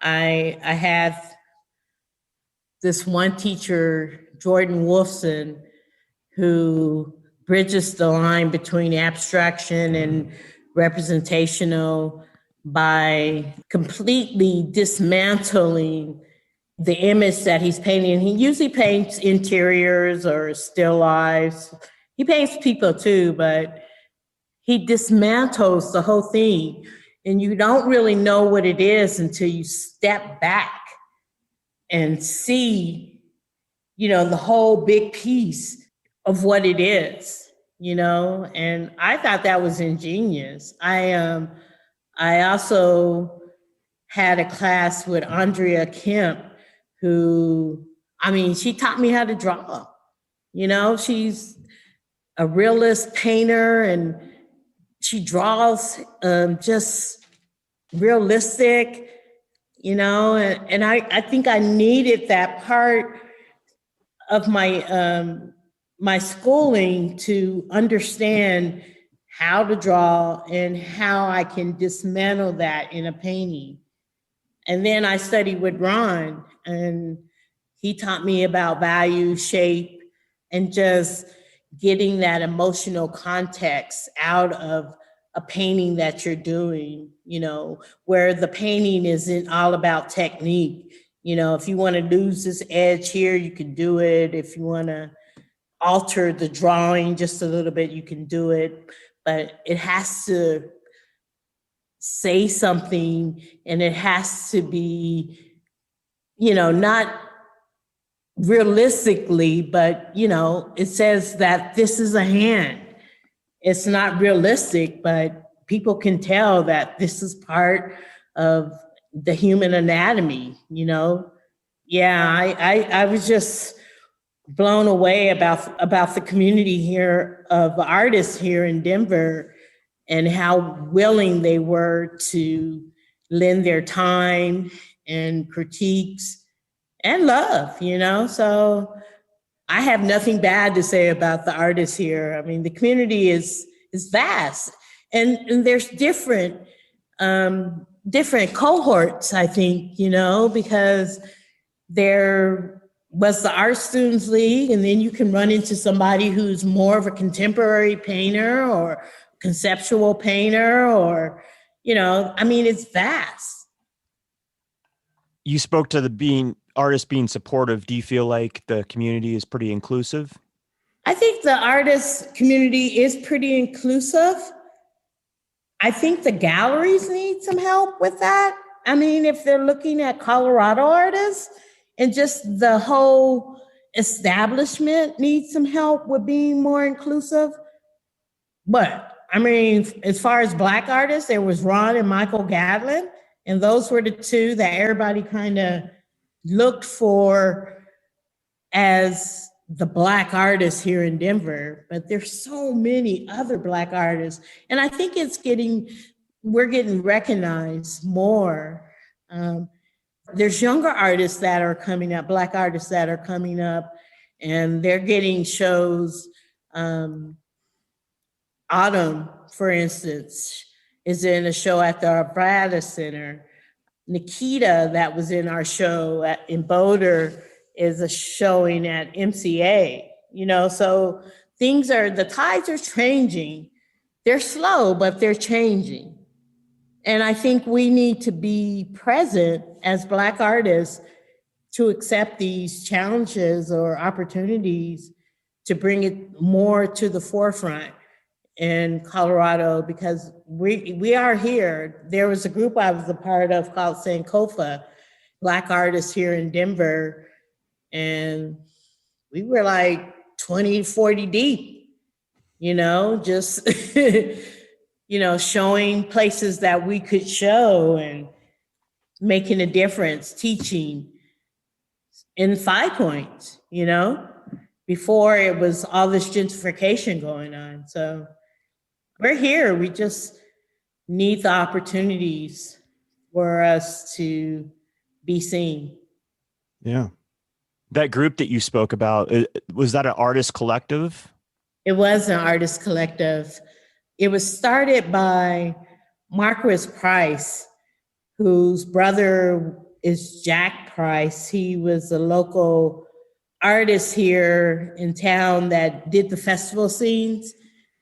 I had this one teacher, Jordan Wolfson, who bridges the line between abstraction and representational by completely dismantling the image that he's painting. He usually paints interiors or still lives. He paints people too, but he dismantles the whole thing. And you don't really know what it is until you step back and see, the whole big piece of what it is, and I thought that was ingenious. I also had a class with Andrea Kemp, who, she taught me how to draw. She's a realist painter and she draws just realistic, and I think I needed that part of my schooling to understand how to draw and how I can dismantle that in a painting. And then I studied with Ron, and he taught me about value, shape, and just getting that emotional context out of a painting that you're doing, where the painting isn't all about technique. If you want to lose this edge here, you can do it. If you want to alter the drawing just a little bit, you can do it. But it has to say something, and it has to be, not realistically, but, it says that this is a hand. It's not realistic, but people can tell that this is part of the human anatomy, Yeah, I was just blown away about the community here of artists here in Denver and how willing they were to lend their time and critiques and love, So I have nothing bad to say about the artists here. I mean, the community is vast, and there's different cohorts, I think, because there was the Art Students League, and then you can run into somebody who's more of a contemporary painter or conceptual painter, or, it's vast. You spoke to the artists being supportive. Do you feel like the community is pretty inclusive? I think the artist community is pretty inclusive. I think the galleries need some help with that. I mean, if they're looking at Colorado artists, and just the whole establishment needs some help with being more inclusive. But I mean, as far as Black artists, there was Ron and Michael Gadlin, and those were the two that everybody kind of looked for as the Black artists here in Denver. But there's so many other Black artists, and I think we're getting recognized more. There's younger artists that are coming up, Black artists that are coming up, and they're getting shows. Autumn, for instance, is in a show at the Arvada Center. Nikita, that was in our show in Boulder, is a showing at MCA. So the tides are changing. They're slow, but they're changing. And I think we need to be present as Black artists to accept these challenges or opportunities to bring it more to the forefront in Colorado, because we are here. There was a group I was a part of called Sankofa, Black artists here in Denver, and we were like 20, 40 deep, just showing places that we could show and making a difference, teaching in 5 Points, before it was all this gentrification going on. So we're here. We just need the opportunities for us to be seen. Yeah. That group that you spoke about, was that an artist collective? It was an artist collective. It was started by Marquis Price, whose brother is Jack Price. He was a local artist here in town that did the festival scenes,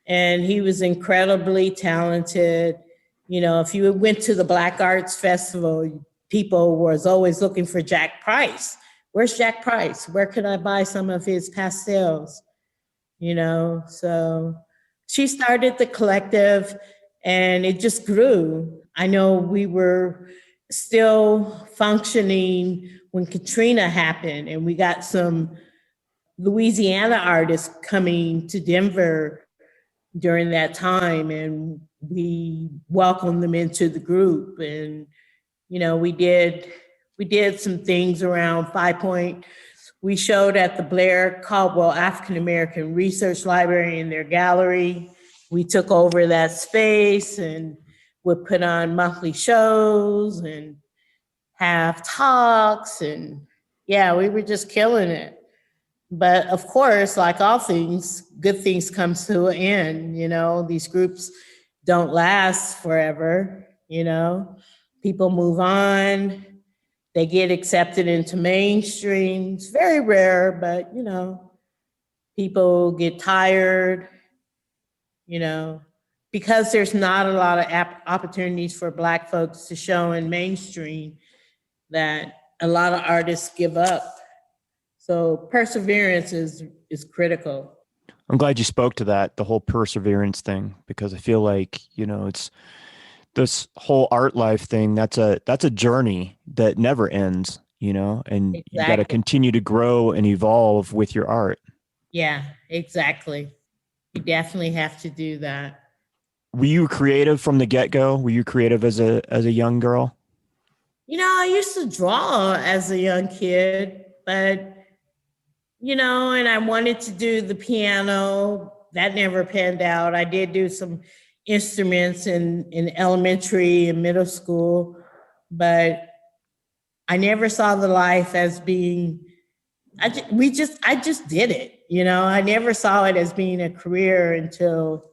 and he was incredibly talented. If you went to the Black Arts Festival, people was always looking for Jack Price. Where's Jack Price? Where can I buy some of his pastels? So she started the collective, and it just grew. I know we were still functioning when Katrina happened, and we got some Louisiana artists coming to Denver during that time, and we welcomed them into the group. And we did some things around 5 Point. We showed at the Blair Caldwell African American Research Library in their gallery. We took over that space and would put on monthly shows and have talks, and yeah, we were just killing it. But of course, like all things, good things come to an end. These groups don't last forever. People move on. They get accepted into mainstream. It's very rare, but people get tired, because there's not a lot of opportunities for Black folks to show in mainstream, that a lot of artists give up. So perseverance is critical. I'm glad you spoke to that, the whole perseverance thing, because I feel like, it's this whole art life thing. That's a journey that never ends, and Exactly. you got to continue to grow and evolve with your art. Yeah, exactly. You definitely have to do that. Were you creative from the get-go? Were you creative as a young girl? I used to draw as a young kid, but and I wanted to do the piano. That never panned out. I did do some instruments in elementary and middle school, but I never saw the life as being, I just did it. I never saw it as being a career until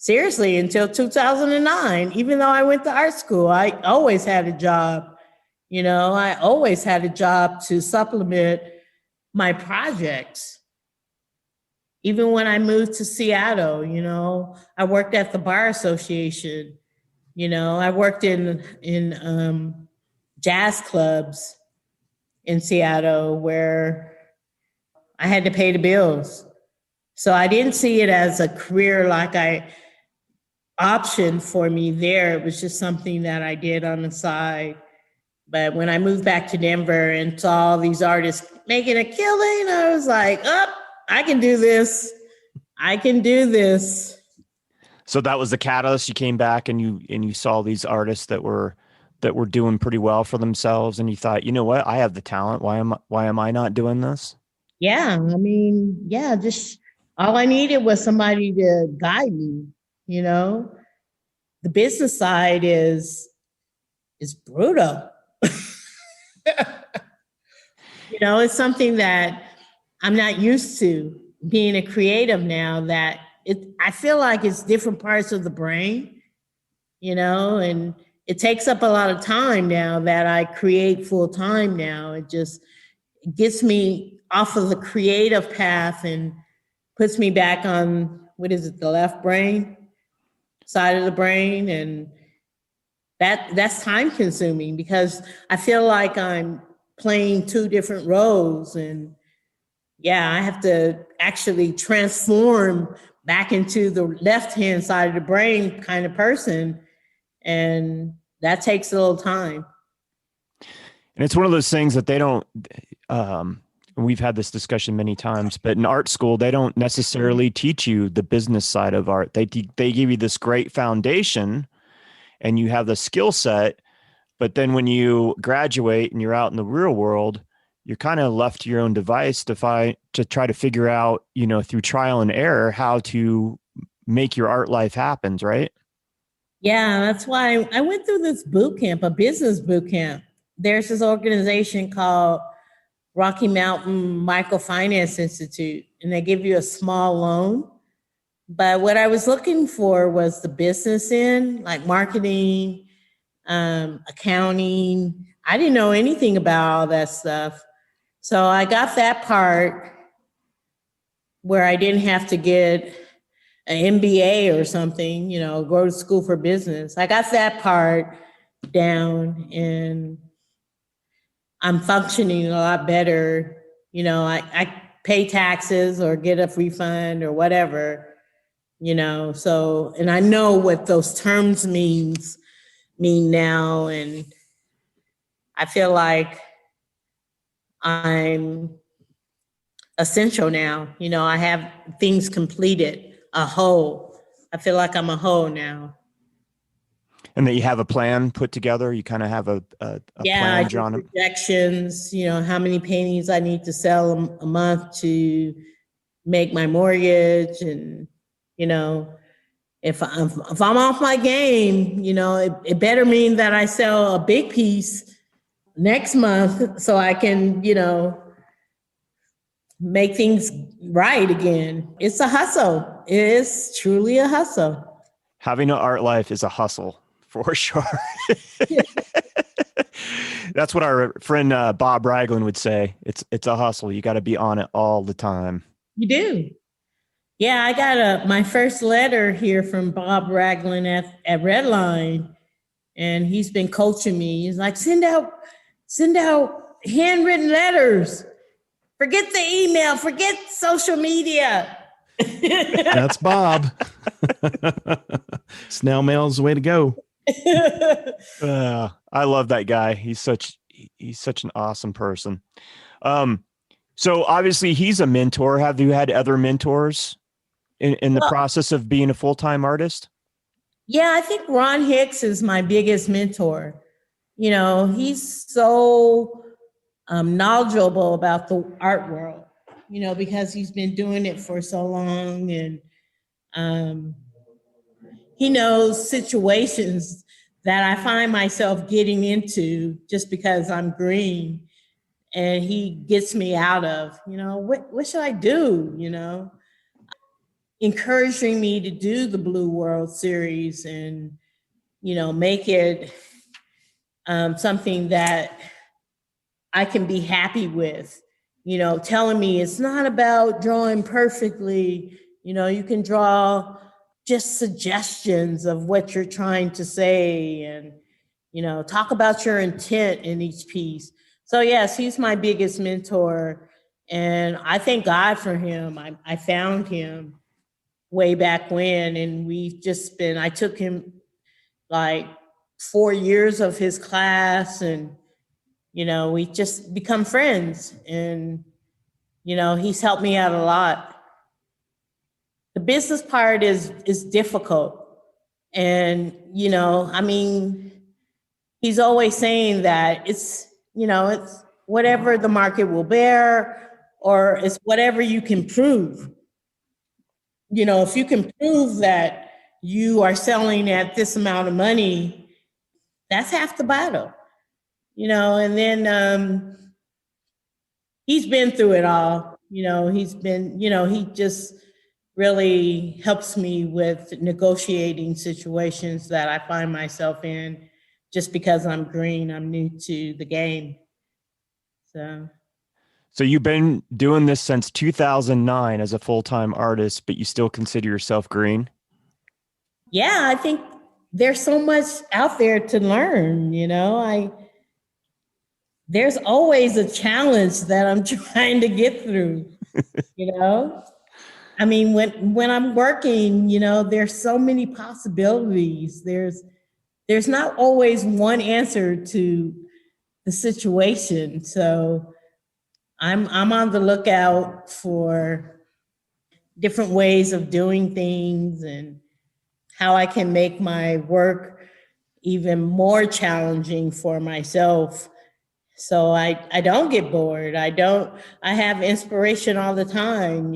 2009. Even though I went to art school, I always had a job. I always had a job to supplement my projects. Even when I moved to Seattle, I worked at the Bar Association. I worked in jazz clubs in Seattle where I had to pay the bills. So I didn't see it as a career option for me there. It was just something that I did on the side. But when I moved back to Denver and saw all these artists making a killing, I was like, I can do this. I can do this. So that was the catalyst. You came back and you saw these artists that were doing pretty well for themselves, and you thought, you know what, I have the talent. Why am I not doing this? Yeah, just all I needed was somebody to guide me. The business side is brutal. It's something that I'm not used to, being a creative now, that I feel like it's different parts of the brain, and it takes up a lot of time now that I create full time now. It just gets me off of the creative path and puts me back on, the left brain side of the brain. And that's time consuming because I feel like I'm playing two different roles. And yeah, I have to actually transform back into the left-hand side of the brain kind of person. And that takes a little time. And it's one of those things that they don't, we've had this discussion many times, but in art school, they don't necessarily teach you the business side of art. They give you this great foundation and you have the skill set, but then when you graduate and you're out in the real world, you're kind of left to your own device to try to figure out, through trial and error, how to make your art life happen, right? Yeah, that's why I went through this boot camp, a business boot camp. There's this organization called Rocky Mountain Microfinance Institute, and they give you a small loan. But what I was looking for was the business end, like marketing, accounting. I didn't know anything about all that stuff. So I got that part where I didn't have to get an MBA or something, go to school for business. I got that part down and I'm functioning a lot better. I pay taxes or get a refund or whatever, so, and I know what those terms mean now. And I feel like I'm essential now. I have things completed, a whole. I feel like I'm a whole now. And that you have a plan put together. You kind of have a plan drawn. Projections, how many paintings I need to sell a month to make my mortgage, and if I'm off my game, it better mean that I sell a big piece next month so I can, make things right again. It's a hustle. It is truly a hustle. Having an art life is a hustle for sure. That's what our friend Bob Ragland would say. It's a hustle. You got to be on it all the time. You do. Yeah, I got my first letter here from Bob Ragland at Redline, and he's been coaching me. He's like, send out handwritten letters. Forget the email. Forget social media. That's Bob. Snail mail is the way to go. I love that guy. He's such an awesome person. So obviously he's a mentor. Have you had other mentors in the process of being a full-time artist? Yeah, I think Ron Hicks is my biggest mentor. He's so knowledgeable about the art world, because he's been doing it for so long, and he knows situations that I find myself getting into just because I'm green, and he gets me out of, what should I do, encouraging me to do the Blue World Series and, make it something that I can be happy with, telling me it's not about drawing perfectly, you can draw just suggestions of what you're trying to say and, talk about your intent in each piece. So yes, he's my biggest mentor, and I thank God for him. I found him way back when, and I took him like 4 years of his class, and we just become friends, and he's helped me out a lot. The business part is difficult, and he's always saying that it's whatever the market will bear, or it's whatever you can prove. If you can prove that you are selling at this amount of money, that's half the battle. And then he's been through it all. He just really helps me with negotiating situations that I find myself in just because I'm green, I'm new to the game. So you've been doing this since 2009 as a full-time artist, but you still consider yourself green? Yeah, I think there's so much out there to learn, there's always a challenge that I'm trying to get through, I mean, when I'm working, there's so many possibilities. There's not always one answer to the situation. So I'm on the lookout for different ways of doing things and how I can make my work even more challenging for myself. So I don't get bored. I have inspiration all the time.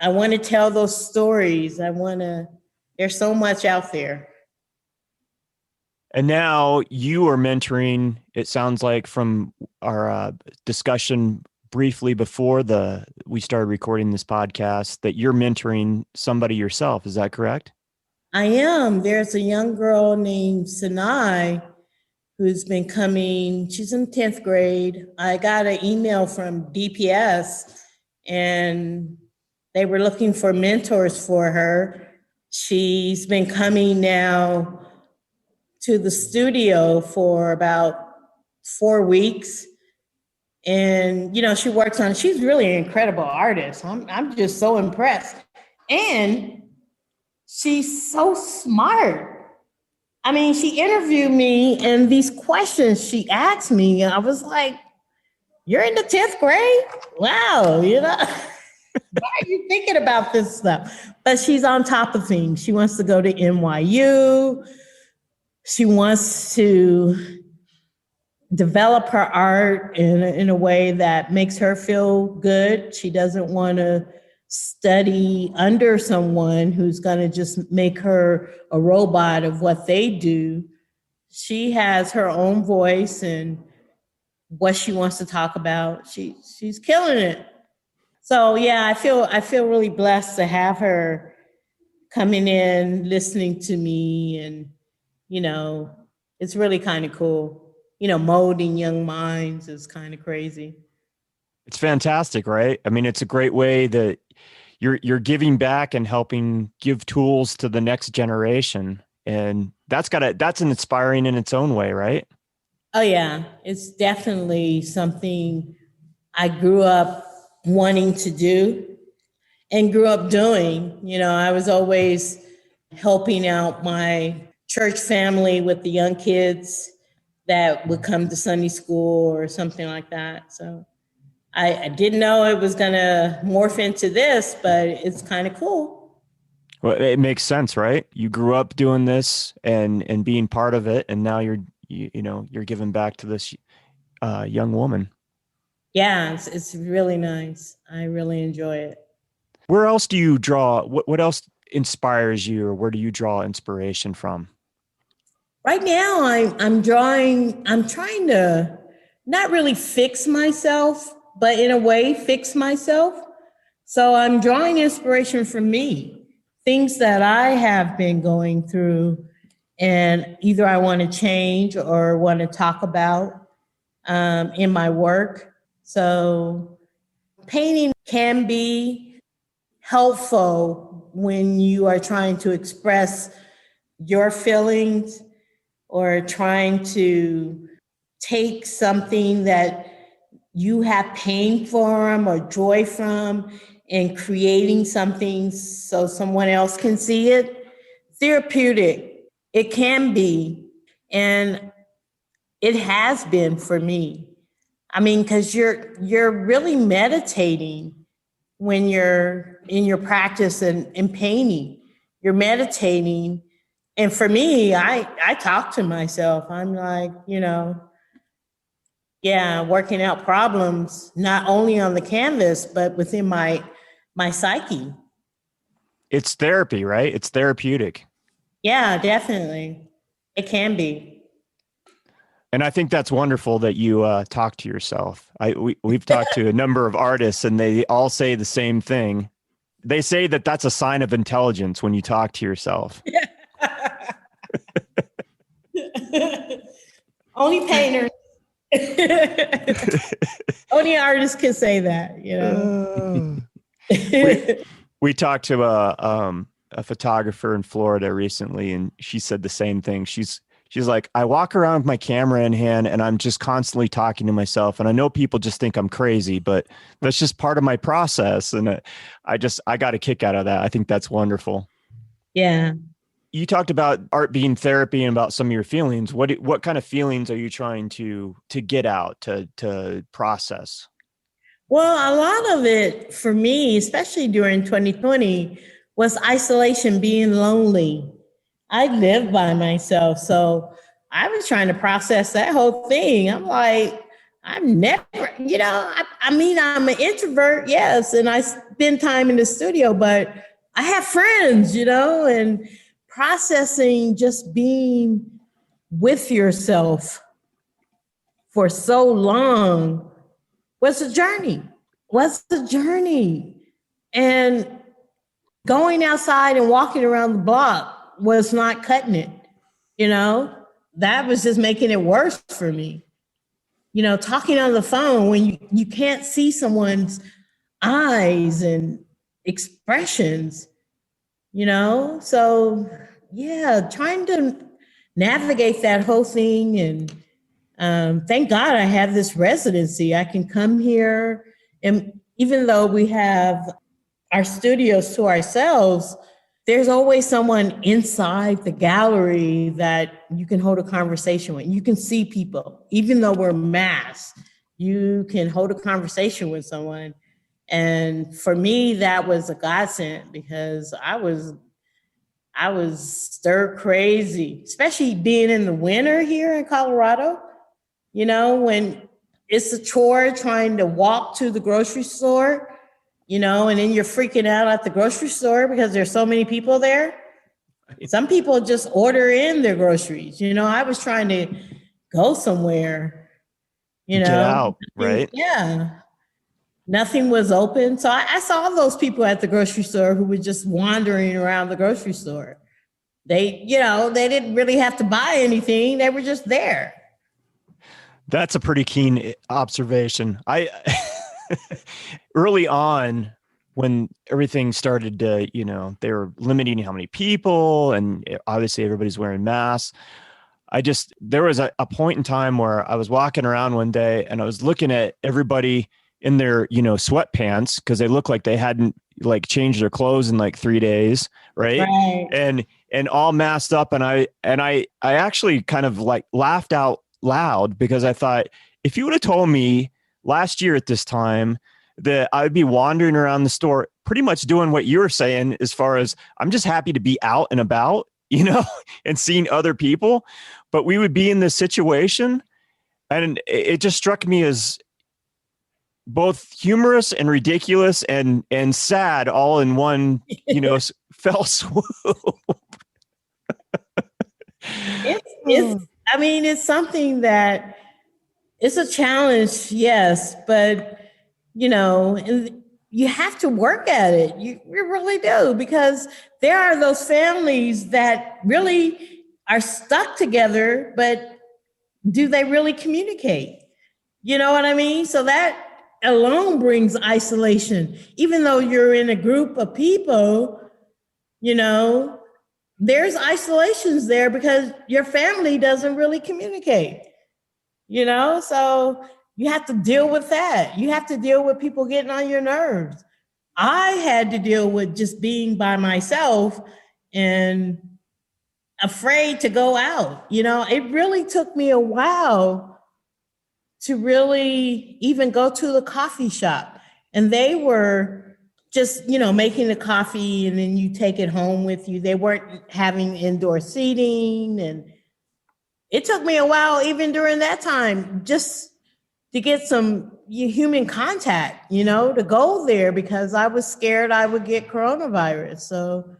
I want to tell those stories. There's so much out there. And now you are mentoring, it sounds like from our discussion briefly before we started recording this podcast, that you're mentoring somebody yourself. Is that correct? I am. There's a young girl named Sinai who's been coming. She's in 10th grade. I got an email from DPS, and they were looking for mentors for her. She's been coming now to the studio for about 4 weeks. And, she's really an incredible artist. I'm just so impressed. And she's so smart. I mean, she interviewed me, and these questions she asked me, I was like, you're in the 10th grade? Wow, why are you thinking about this stuff? But she's on top of things. She wants to go to NYU. She wants to develop her art in a way that makes her feel good. She doesn't want to study under someone who's going to just make her a robot of what they do. She has her own voice and what she wants to talk about. She's killing it. So yeah, I feel really blessed to have her coming in, listening to me, and it's really kind of cool. Molding young minds is kind of crazy. It's fantastic, right? I mean, it's a great way that you're giving back and helping give tools to the next generation. And that's inspiring in its own way, right? Oh yeah, it's definitely something I grew up wanting to do and grew up doing. I was always helping out my church family with the young kids that would come to Sunday school or something like that. So I didn't know it was going to morph into this, but it's kind of cool. Well, it makes sense, right? You grew up doing this and being part of it, and now you're giving back to this young woman. Yeah, it's really nice. I really enjoy it. Where else do you draw? What else inspires you, or where do you draw inspiration from? Right now, I'm trying to not really fix myself, but in a way fix myself. So I'm drawing inspiration from me, things that I have been going through, and either I want to change or want to talk about in my work. So painting can be helpful when you are trying to express your feelings or trying to take something that you have pain from or joy from and creating something so someone else can see it. Therapeutic, it can be, and it has been for me. I mean, because you're really meditating when you're in your practice and painting. You're meditating. And for me, I talk to myself. I'm like, working out problems, not only on the canvas, but within my psyche. It's therapy, right? It's therapeutic. Yeah, definitely. It can be. And I think that's wonderful that you talk to yourself. We've talked to a number of artists, and they all say the same thing. They say that that's a sign of intelligence when you talk to yourself. Only painters. Only artists can say that, We talked to a photographer in Florida recently, and she said the same thing. She's like, I walk around with my camera in hand and I'm just constantly talking to myself. And I know people just think I'm crazy, but that's just part of my process. And I got a kick out of that. I think that's wonderful. Yeah. You talked about art being therapy and about some of your feelings. What kind of feelings are you trying to get out, to process? Well, a lot of it for me, especially during 2020, was isolation, being lonely. I live by myself. So I was trying to process that whole thing. I'm like, I'm never, I mean, I'm an introvert, yes, and I spend time in the studio, but I have friends, and processing just being with yourself for so long was a journey. And going outside and walking around the block was not cutting it. That was just making it worse for me. Talking on the phone when you can't see someone's eyes and expressions, So yeah, trying to navigate that whole thing. And thank God I have this residency. I can come here, and even though we have our studios to ourselves, there's always someone inside the gallery that you can hold a conversation with. You can see people, even though we're masked, you can hold a conversation with someone. And for me, that was a godsend because I was stir crazy, especially being in the winter here in Colorado, when it's a chore trying to walk to the grocery store and then you're freaking out at the grocery store because there's so many people there. Some people just order in their groceries. I was trying to go somewhere, Get out, right? Yeah. Nothing was open. So I saw those people at the grocery store who were just wandering around the grocery store. They didn't really have to buy anything. They were just there. That's a pretty keen observation. I early on, when everything started to, they were limiting how many people, and obviously everybody's wearing masks. There was a point in time where I was walking around one day and I was looking at everybody in their, sweatpants, because they looked like they hadn't like changed their clothes in like 3 days. Right. And all masked up. And I actually kind of like laughed out loud, because I thought, if you would have told me last year at this time that I would be wandering around the store, pretty much doing what you're saying, as far as I'm just happy to be out and about, and seeing other people, but we would be in this situation. And it just struck me as both humorous and ridiculous and sad all in one, fell swoop. It's something that it's a challenge, yes, but you have to work at it. You really do, because there are those families that really are stuck together, but do they really communicate? You know what I mean? So that alone brings isolation. Even though you're in a group of people, there's isolations there because your family doesn't really communicate, so you have to deal with that. You have to deal with people getting on your nerves. I had to deal with just being by myself and afraid to go out. It really took me a while to really even go to the coffee shop. And they were just, making the coffee and then you take it home with you. They weren't having indoor seating. And it took me a while, even during that time, just to get some human contact, to go there, because I was scared I would get coronavirus. So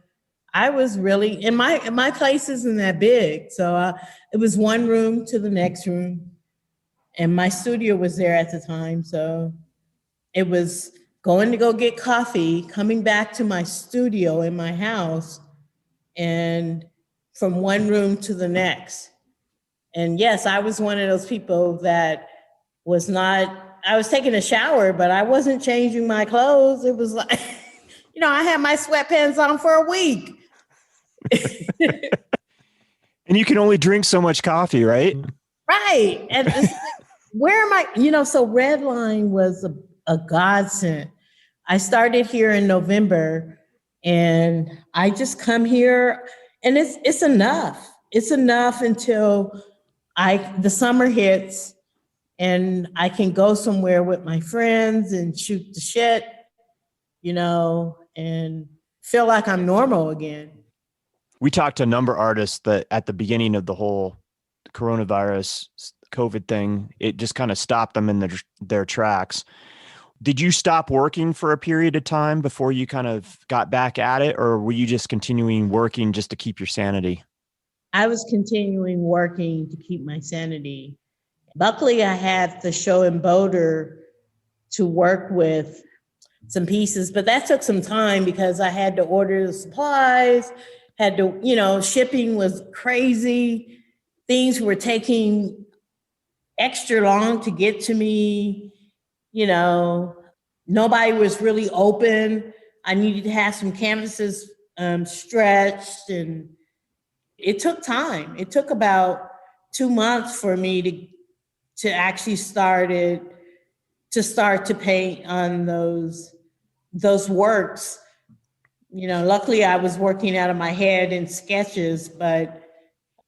I was really, and my place isn't that big. So it was one room to the next room. And my studio was there at the time. So it was going to go get coffee, coming back to my studio in my house, and from one room to the next. And yes, I was one of those people that I was taking a shower, but I wasn't changing my clothes. It was like, I had my sweatpants on for a week. And you can only drink so much coffee, right? Right. And it's like, where am I? So Redline was a godsend. I started here in November, and I just come here, and it's enough. It's enough until the summer hits and I can go somewhere with my friends and shoot the shit, and feel like I'm normal again. We talked to a number of artists that at the beginning of the whole coronavirus COVID thing, it just kind of stopped them in their tracks. Did you stop working for a period of time before you kind of got back at it, or were you just continuing working just to keep your sanity? I was continuing working to keep my sanity. Luckily, I had the show in Boulder to work with some pieces, but that took some time because I had to order the supplies, shipping was crazy. Things were taking extra long to get to me. Nobody was really open. I needed to have some canvases stretched, and it took time. It took about 2 months for me to actually start to paint on those works. Luckily I was working out of my head in sketches, but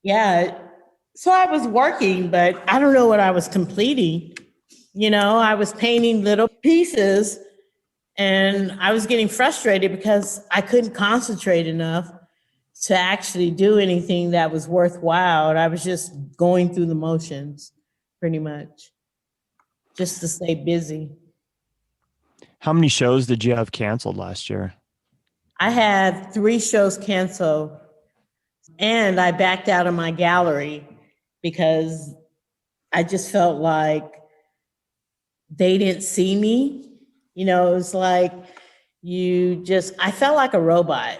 yeah. So I was working, but I don't know what I was completing. I was painting little pieces, and I was getting frustrated because I couldn't concentrate enough to actually do anything that was worthwhile. I was just going through the motions pretty much, just to stay busy. How many shows did you have canceled last year? I had 3 shows canceled, and I backed out of my gallery because I just felt like they didn't see me. It was like I felt like a robot,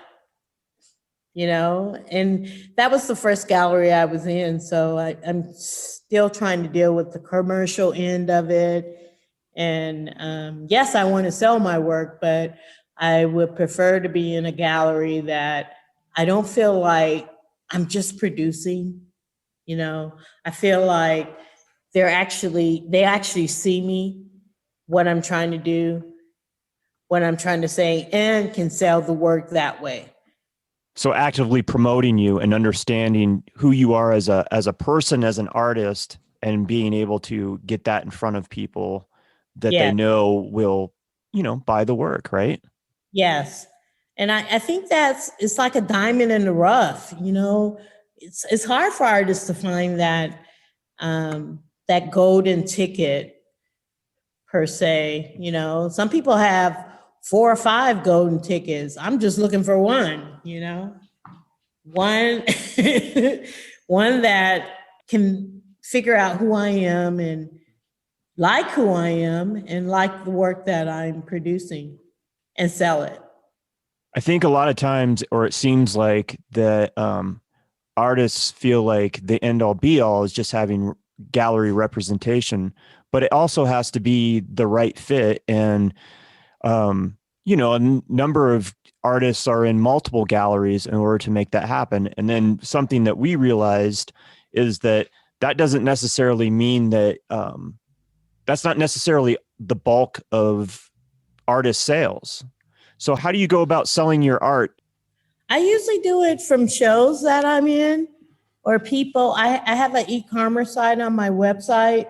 and that was the first gallery I was in. So I'm still trying to deal with the commercial end of it. And yes, I want to sell my work, but I would prefer to be in a gallery that I don't feel like I'm just producing. I feel like they actually see me, what I'm trying to do, what I'm trying to say, and can sell the work that way. So actively promoting you and understanding who you are as a person, as an artist, and being able to get that in front of people that they Yeah. know will, buy the work, right? Yes. And I think it's like a diamond in the rough, it's hard for artists to find that golden ticket per se. Some people have 4 or 5 golden tickets. I'm just looking for one, one, one that can figure out who I am and like who I am and like the work that I'm producing and sell it. I think a lot of times, or it seems like that artists feel like the end all be all is just having gallery representation, but it also has to be the right fit. And, a number of artists are in multiple galleries in order to make that happen. And then something that we realized is that doesn't necessarily mean that that's not necessarily the bulk of artist sales. So how do you go about selling your art? I usually do it from shows that I'm in or people. I have an e-commerce site on my website.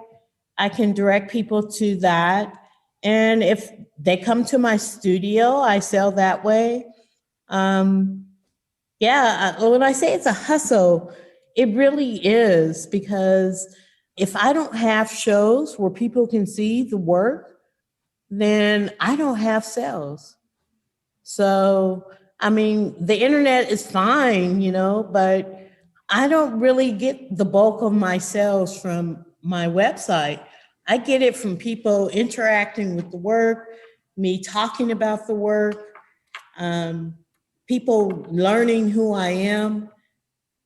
I can direct people to that. And if they come to my studio, I sell that way. When I say it's a hustle, it really is, because if I don't have shows where people can see the work, then I don't have sales. So, the internet is fine, but I don't really get the bulk of my sales from my website. I get it from people interacting with the work, me talking about the work, people learning who I am.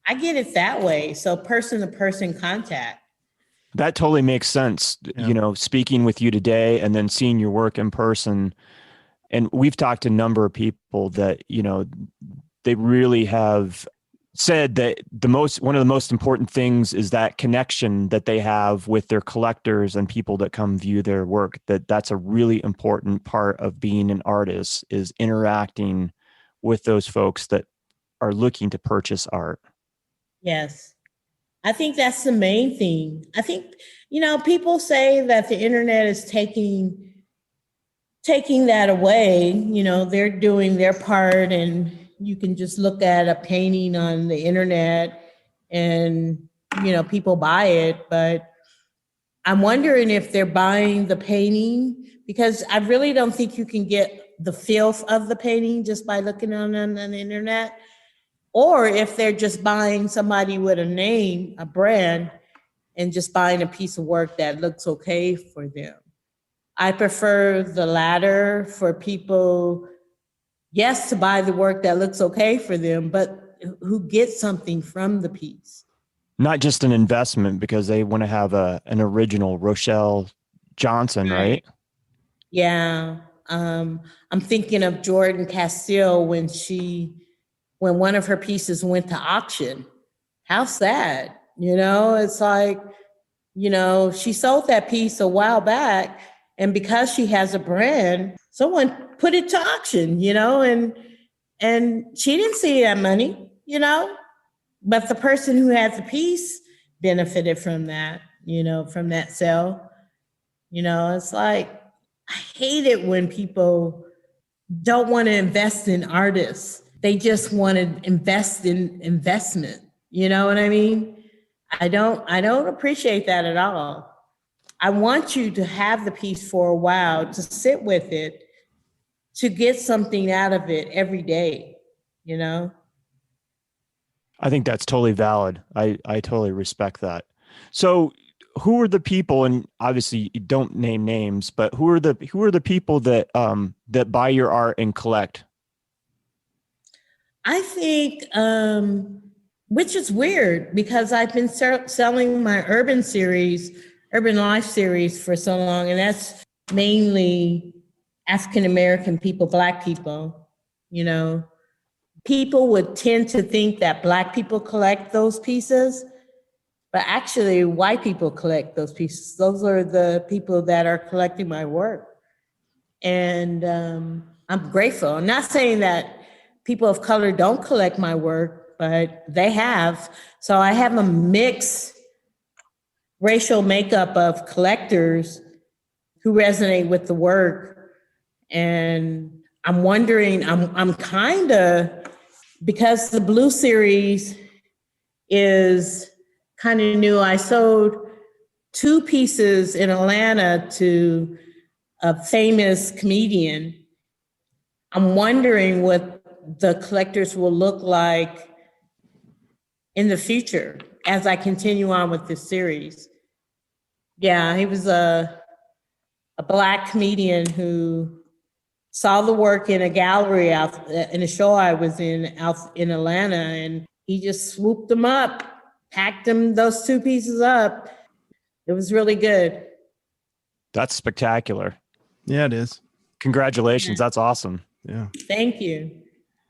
I get it that way. So person to person contact. That totally makes sense. Yeah. Speaking with you today and then seeing your work in person. And we've talked to a number of people that, they really have said that one of the most important things is that connection that they have with their collectors and people that come view their work. That's a really important part of being an artist, is interacting with those folks that are looking to purchase art. Yes. I think that's the main thing. I think, people say that the internet is taking that away. They're doing their part, and you can just look at a painting on the internet and, people buy it. But I'm wondering if they're buying the painting, because I really don't think you can get the feel of the painting just by looking on the internet. Or if they're just buying somebody with a name, a brand, and just buying a piece of work that looks okay for them. I prefer the latter, for people, yes, to buy the work that looks okay for them, but who get something from the piece. Not just an investment, because they want to have an original Rochelle Johnson, right? Yeah. I'm thinking of Jordan Castile when one of her pieces went to auction. How sad, it's like, she sold that piece a while back, and because she has a brand, someone put it to auction, and she didn't see that money, but the person who had the piece benefited from that, from that sale. It's like, I hate it when people don't want to invest in artists. They just want to invest in investment. You know what I mean? I don't appreciate that at all. I want you to have the piece for a while, to sit with it, to get something out of it every day, you know? I think that's totally valid. I totally respect that. So who are the people, and obviously you don't name names, but who are the people that that buy your art and collect? I think, which is weird because I've been selling my urban life series for so long, and that's mainly African American people, Black people, you know. People would tend to think that Black people collect those pieces, but actually white people collect those pieces. Those are the people that are collecting my work. And I'm grateful. I'm not saying that people of color don't collect my work, but they have. So I have a mixed racial makeup of collectors who resonate with the work. And I'm wondering, I'm kind of, because the Blue series is kind of new, I sold 2 pieces in Atlanta to a famous comedian. I'm wondering what the collectors will look like in the future as I continue on with this series. Yeah, he was a Black comedian who saw the work in a gallery out in a show I was in out in Atlanta, and he just swooped them up, packed them, those 2 pieces up. It was really good. That's spectacular. Yeah, it is. Congratulations. Yeah. That's awesome. Yeah. Thank you.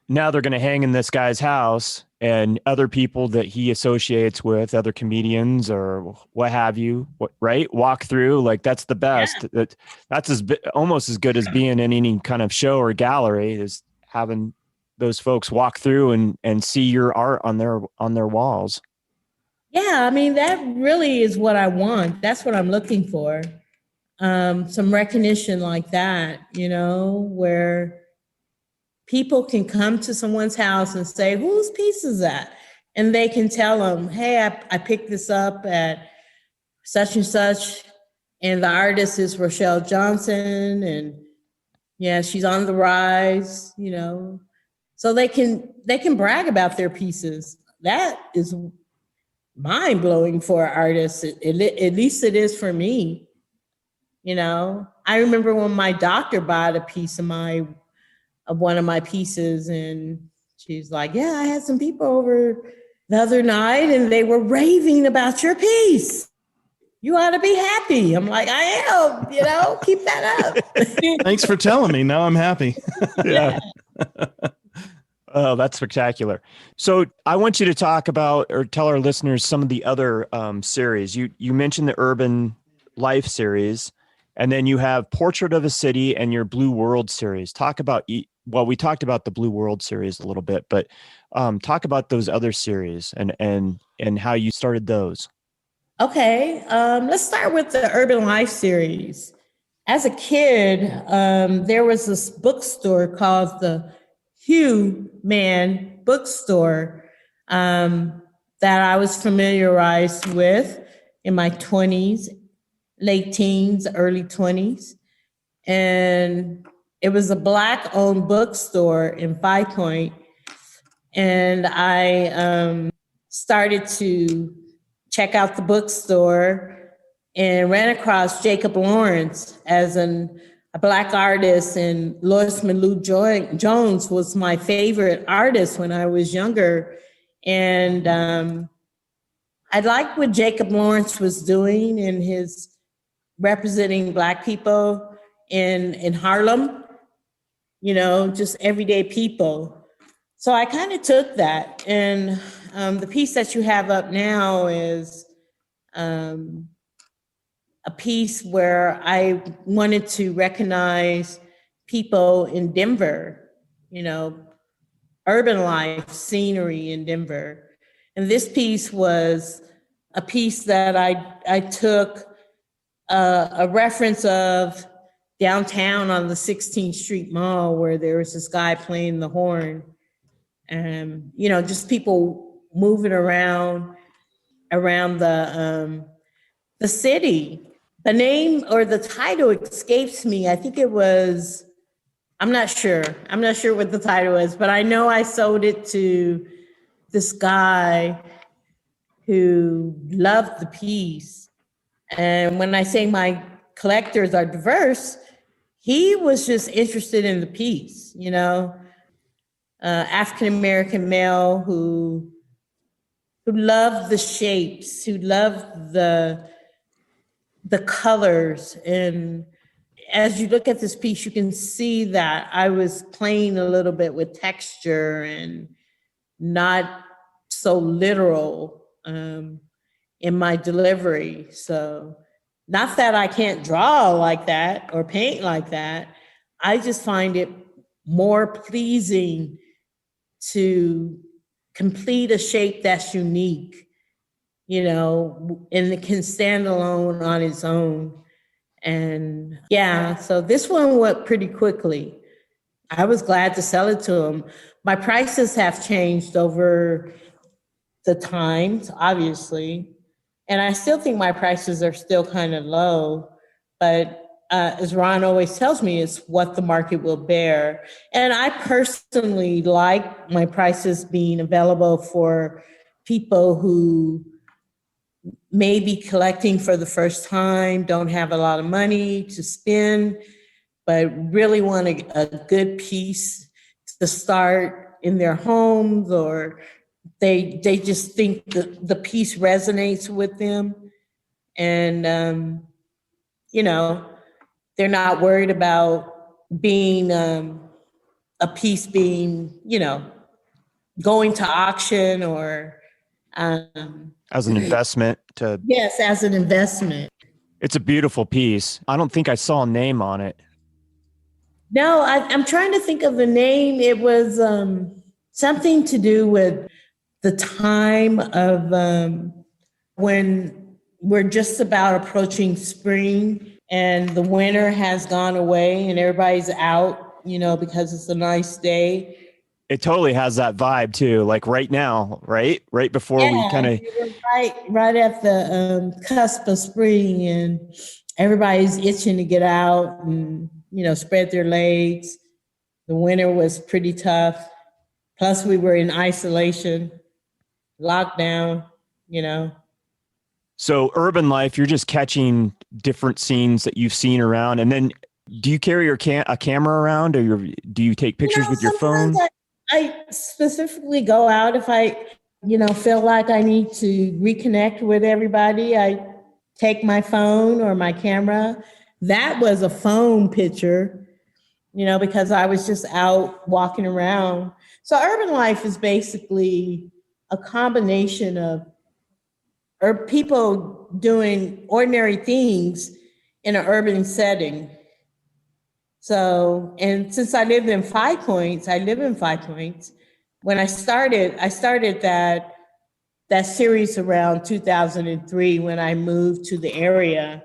Now they're going to hang in this guy's house, and other people that he associates with, other comedians or what have you, right? Walk through, like that's the best. Yeah. That's almost as good as being in any kind of show or gallery, is having those folks walk through and see your art on their walls. Yeah, I mean, that really is what I want. That's what I'm looking for. Some recognition like that, you know, where people can come to someone's house and say, whose piece is that? And they can tell them, hey, I picked this up at such and such, and the artist is Rochelle Johnson, and yeah, she's on the rise, you know. So they can brag about their pieces. That is mind-blowing for artists. At least it is for me. You know, I remember when my doctor bought a piece of one of my pieces, and she's like, yeah, I had some people over the other night and they were raving about your piece. You ought to be happy. I'm like, I am, you know, keep that up. Thanks for telling me. Now I'm happy. Yeah. Oh, that's spectacular. So I want you to talk about, or tell our listeners, some of the other series. You mentioned the Urban Life series, and then you have Portrait of a City and your Blue World series. Talk about, well, we talked about the Blue World series a little bit, but talk about those other series and how you started those. Okay, let's start with the Urban Life series. As a kid, there was this bookstore called the Hugh Man Bookstore that I was familiarized with in my 20s, late teens, early 20s. And it was a Black-owned bookstore in Five Point. And I started to check out the bookstore and ran across Jacob Lawrence as a Black artist, and Lois Mailou Jones was my favorite artist when I was younger. And I liked what Jacob Lawrence was doing in his representing Black people in Harlem, you know, just everyday people. So I kind of took that, and the piece that you have up now is a piece where I wanted to recognize people in Denver, you know, urban life, scenery in Denver. And this piece was a piece that I took a reference of downtown on the 16th Street Mall, where there was this guy playing the horn. And, you know, just people moving around the city. The name or the title escapes me. I think it was I'm not sure. I'm not sure what the title is, but I know I sold it to this guy who loved the piece. And when I say my collectors are diverse, he was just interested in the piece, you know, African-American male who loved the shapes, who loved the colors. And as you look at this piece, you can see that I was playing a little bit with texture and not so literal in my delivery. So not that I can't draw like that or paint like that. I just find it more pleasing to complete a shape that's unique, you know, and it can stand alone on its own. And yeah, so this one went pretty quickly. I was glad to sell it to him. My prices have changed over the times, obviously. And I still think my prices are still kind of low, but as Ron always tells me, it's what the market will bear. And I personally like my prices being available for people who may be collecting for the first time, don't have a lot of money to spend, but really want a good piece to start in their homes, or they just think the piece resonates with them. And, you know, they're not worried about being a piece being, you know, going to auction or as an investment to. Yes, as an investment. It's a beautiful piece. I don't think I saw a name on it. No, I'm trying to think of the name. It was something to do with the time of when we're just about approaching spring and the winter has gone away and everybody's out, you know, because it's a nice day. It totally has that vibe too. Like right now, right? Right before we kind of. Right at the cusp of spring, and everybody's itching to get out and, you know, spread their legs. The winter was pretty tough. Plus we were in isolation, lockdown, you know. So urban life, you're just catching different scenes that you've seen around. And then do you carry a camera around, or do you take pictures with your phone? I specifically go out if I, you know, feel like I need to reconnect with everybody. I take my phone or my camera. That was a phone picture, you know, because I was just out walking around. So urban life is basically a combination of people doing ordinary things in an urban setting. So, and since I live in Five Points, when I started that series around 2003 when I moved to the area,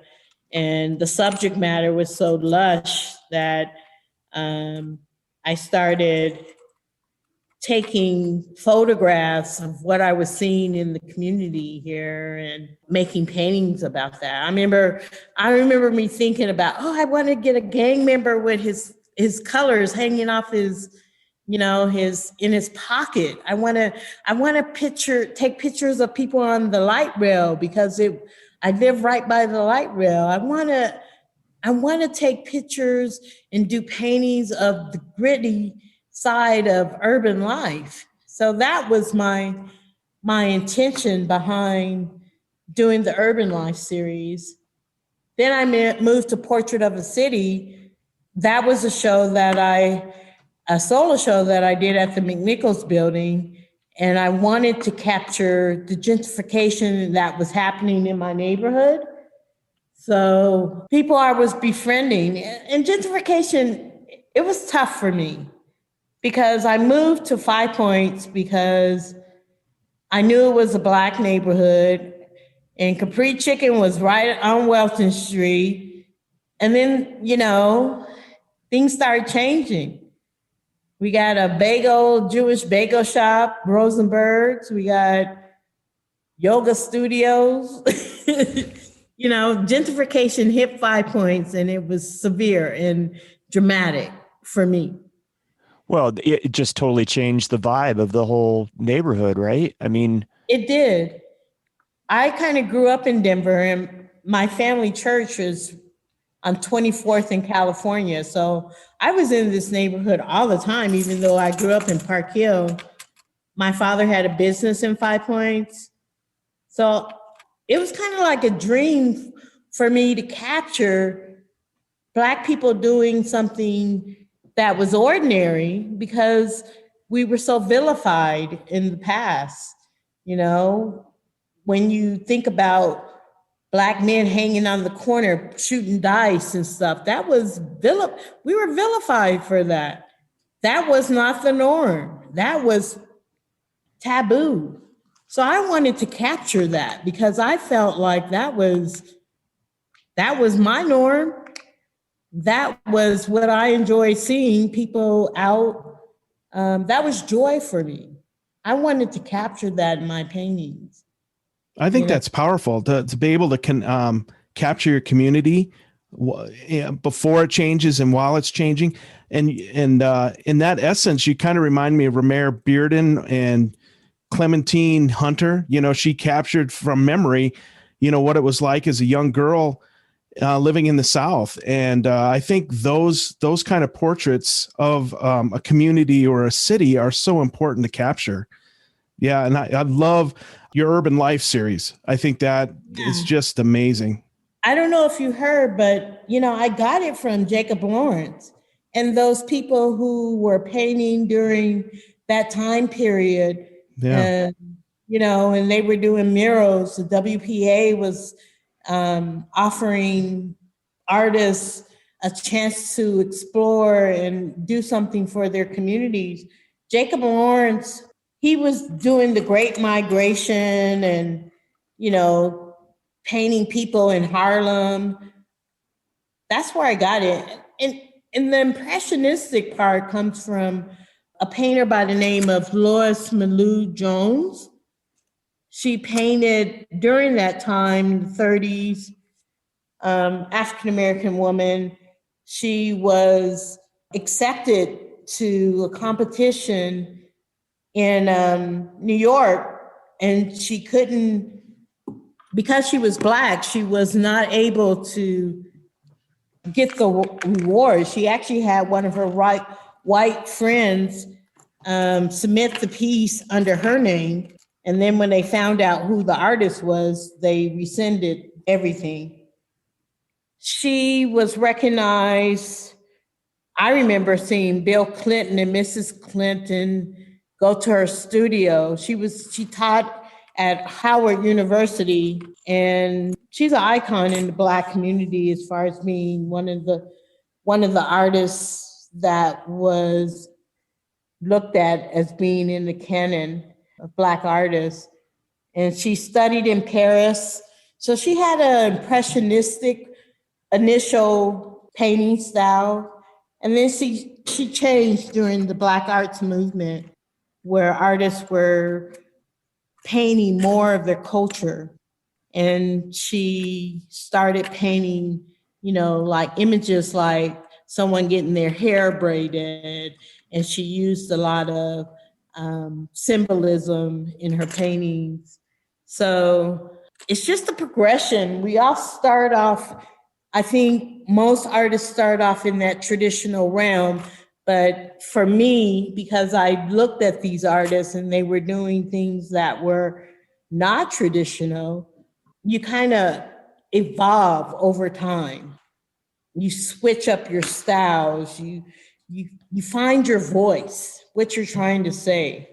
and the subject matter was so lush that I started taking photographs of what I was seeing in the community here and making paintings about that. I remember me thinking about, oh, I want to get a gang member with his colors hanging off his, you know, in his pocket. I want to take pictures of people on the light rail because I live right by the light rail. I want to take pictures and do paintings of the gritty side of urban life. So that was my intention behind doing the Urban Life series. Then I moved to Portrait of a City. That was a solo show that I did at the McNichols building. And I wanted to capture the gentrification that was happening in my neighborhood. So people I was befriending, and gentrification, it was tough for me. Because I moved to Five Points because I knew it was a Black neighborhood, and Capri Chicken was right on Welton Street. And then, you know, things started changing. We got a Jewish bagel shop, Rosenberg's. We got yoga studios. You know, gentrification hit Five Points, and it was severe and dramatic for me. Well, it just totally changed the vibe of the whole neighborhood, right? I mean, It did. I kind of grew up in Denver, and my family church was on 24th in California. So I was in this neighborhood all the time, even though I grew up in Park Hill. My father had a business in Five Points. So it was kind of like a dream for me to capture Black people doing something that was ordinary because we were so vilified in the past. You know, when you think about Black men hanging on the corner shooting dice and stuff, that was we were vilified for that. That was not the norm. That was taboo. So I wanted to capture that because I felt like that was my norm. That was what I enjoyed seeing people out. That was joy for me. I wanted to capture that in my paintings. I think that's powerful to be able to capture your community before it changes and while it's changing. And in that essence, you kind of remind me of Romare Bearden and Clementine Hunter. You know, she captured from memory, you know, what it was like as a young girl living in the South. And I think those kind of portraits of a community or a city are so important to capture. Yeah. And I love your Urban Life series. I think that is just amazing. I don't know if you heard, but, you know, I got it from Jacob Lawrence and those people who were painting during that time period. Yeah. You know, and they were doing murals. The WPA was offering artists a chance to explore and do something for their communities. Jacob Lawrence, he was doing the Great Migration and, you know, painting people in Harlem. That's where I got it. And the impressionistic part comes from a painter by the name of Lois Malou Jones. She painted during that time, the 30s, African-American woman. She was accepted to a competition in New York, and she couldn't, because she was Black, she was not able to get the reward. She actually had one of her white friends submit the piece under her name. And then when they found out who the artist was, they rescinded everything. She was recognized. I remember seeing Bill Clinton and Mrs. Clinton go to her studio. She taught at Howard University, and she's an icon in the Black community as far as being one of the artists that was looked at as being in the canon of Black artists. And she studied in Paris. So she had an impressionistic initial painting style. And then she changed during the Black arts movement, where artists were painting more of their culture. And she started painting, you know, like images like someone getting their hair braided. And she used a lot of symbolism in her paintings. So it's just a progression. We all start off, I think most artists start off in that traditional realm. But for me, because I looked at these artists and they were doing things that were not traditional, you kind of evolve over time. You switch up your styles. You find your voice, what you're trying to say,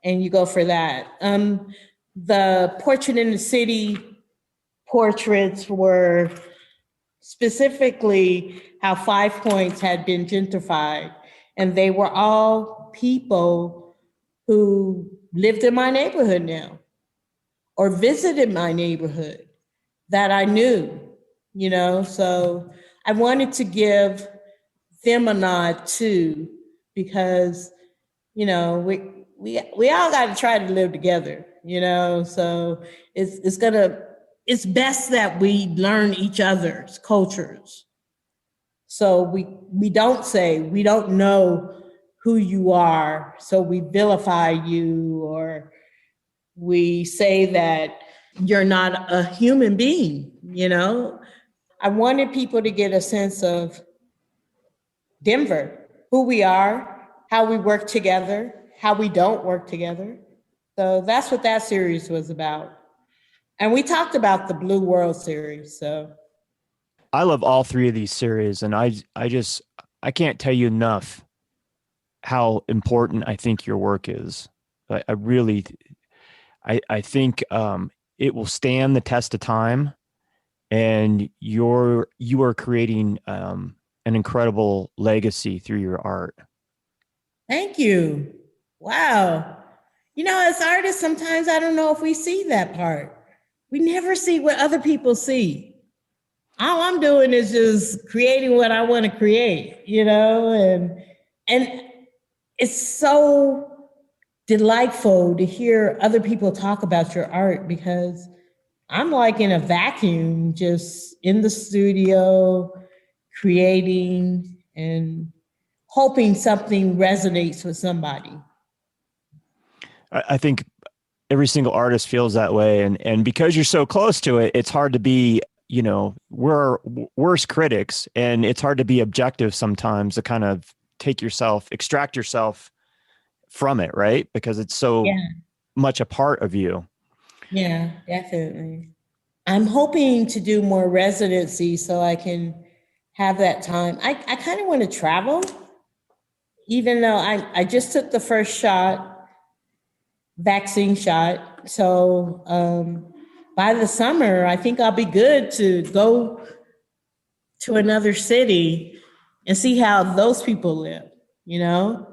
and you go for that. The Portrait in the City portraits were specifically how Five Points had been gentrified, and they were all people who lived in my neighborhood now or visited my neighborhood that I knew, you know. So I wanted to give them a nod too, because, you know, we all got to try to live together, you know. So it's best that we learn each other's cultures. So we don't say, we don't know who you are, so we vilify you, or we say that you're not a human being, you know? I wanted people to get a sense of Denver, who we are, how we work together, how we don't work together. So that's what that series was about. And we talked about the Blue World series. So I love all three of these series, and I can't tell you enough how important I think your work is. I really, I think it will stand the test of time, and you are creating an incredible legacy through your art. thank you. Wow. You know, as artists, sometimes I don't know if we see that part. We never see what other people see. All I'm doing is just creating what I want to create, you know, and it's so delightful to hear other people talk about your art, because I'm like in a vacuum, just in the studio, creating and hoping something resonates with somebody. I think every single artist feels that way, and because you're so close to it, it's hard to be, we're worst critics, and it's hard to be objective sometimes, to kind of extract yourself from it, right? Because it's so much a part of you. Yeah, definitely. I'm hoping to do more residency so I can have that time. I kind of want to travel, even though I just took the first vaccine shot. So by the summer, I think I'll be good to go to another city and see how those people live, you know?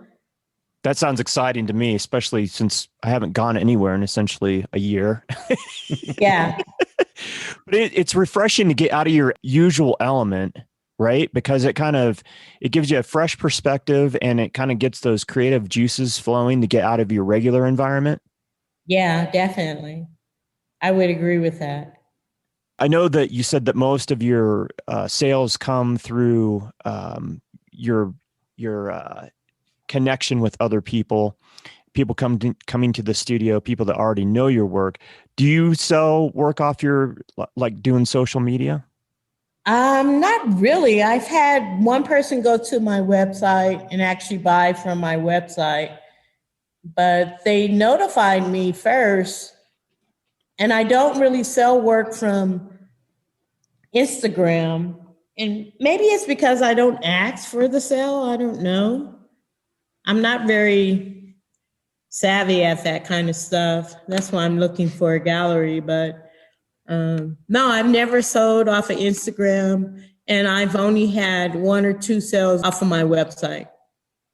That sounds exciting to me, especially since I haven't gone anywhere in essentially a year. Yeah. But it's refreshing to get out of your usual element, right? Because it gives you a fresh perspective, and it kind of gets those creative juices flowing to get out of your regular environment. Yeah, definitely. I would agree with that. I know that you said that most of your sales come through your connection with other people coming to the studio, people that already know your work. Do you sell work off your, like, doing social media? Not really. I've had one person go to my website and actually buy from my website, but they notified me first, and I don't really sell work from Instagram. And maybe it's because I don't ask for the sale. I don't know. I'm not very savvy at that kind of stuff. That's why I'm looking for a gallery. But no, I've never sold off of Instagram, and I've only had one or two sales off of my website.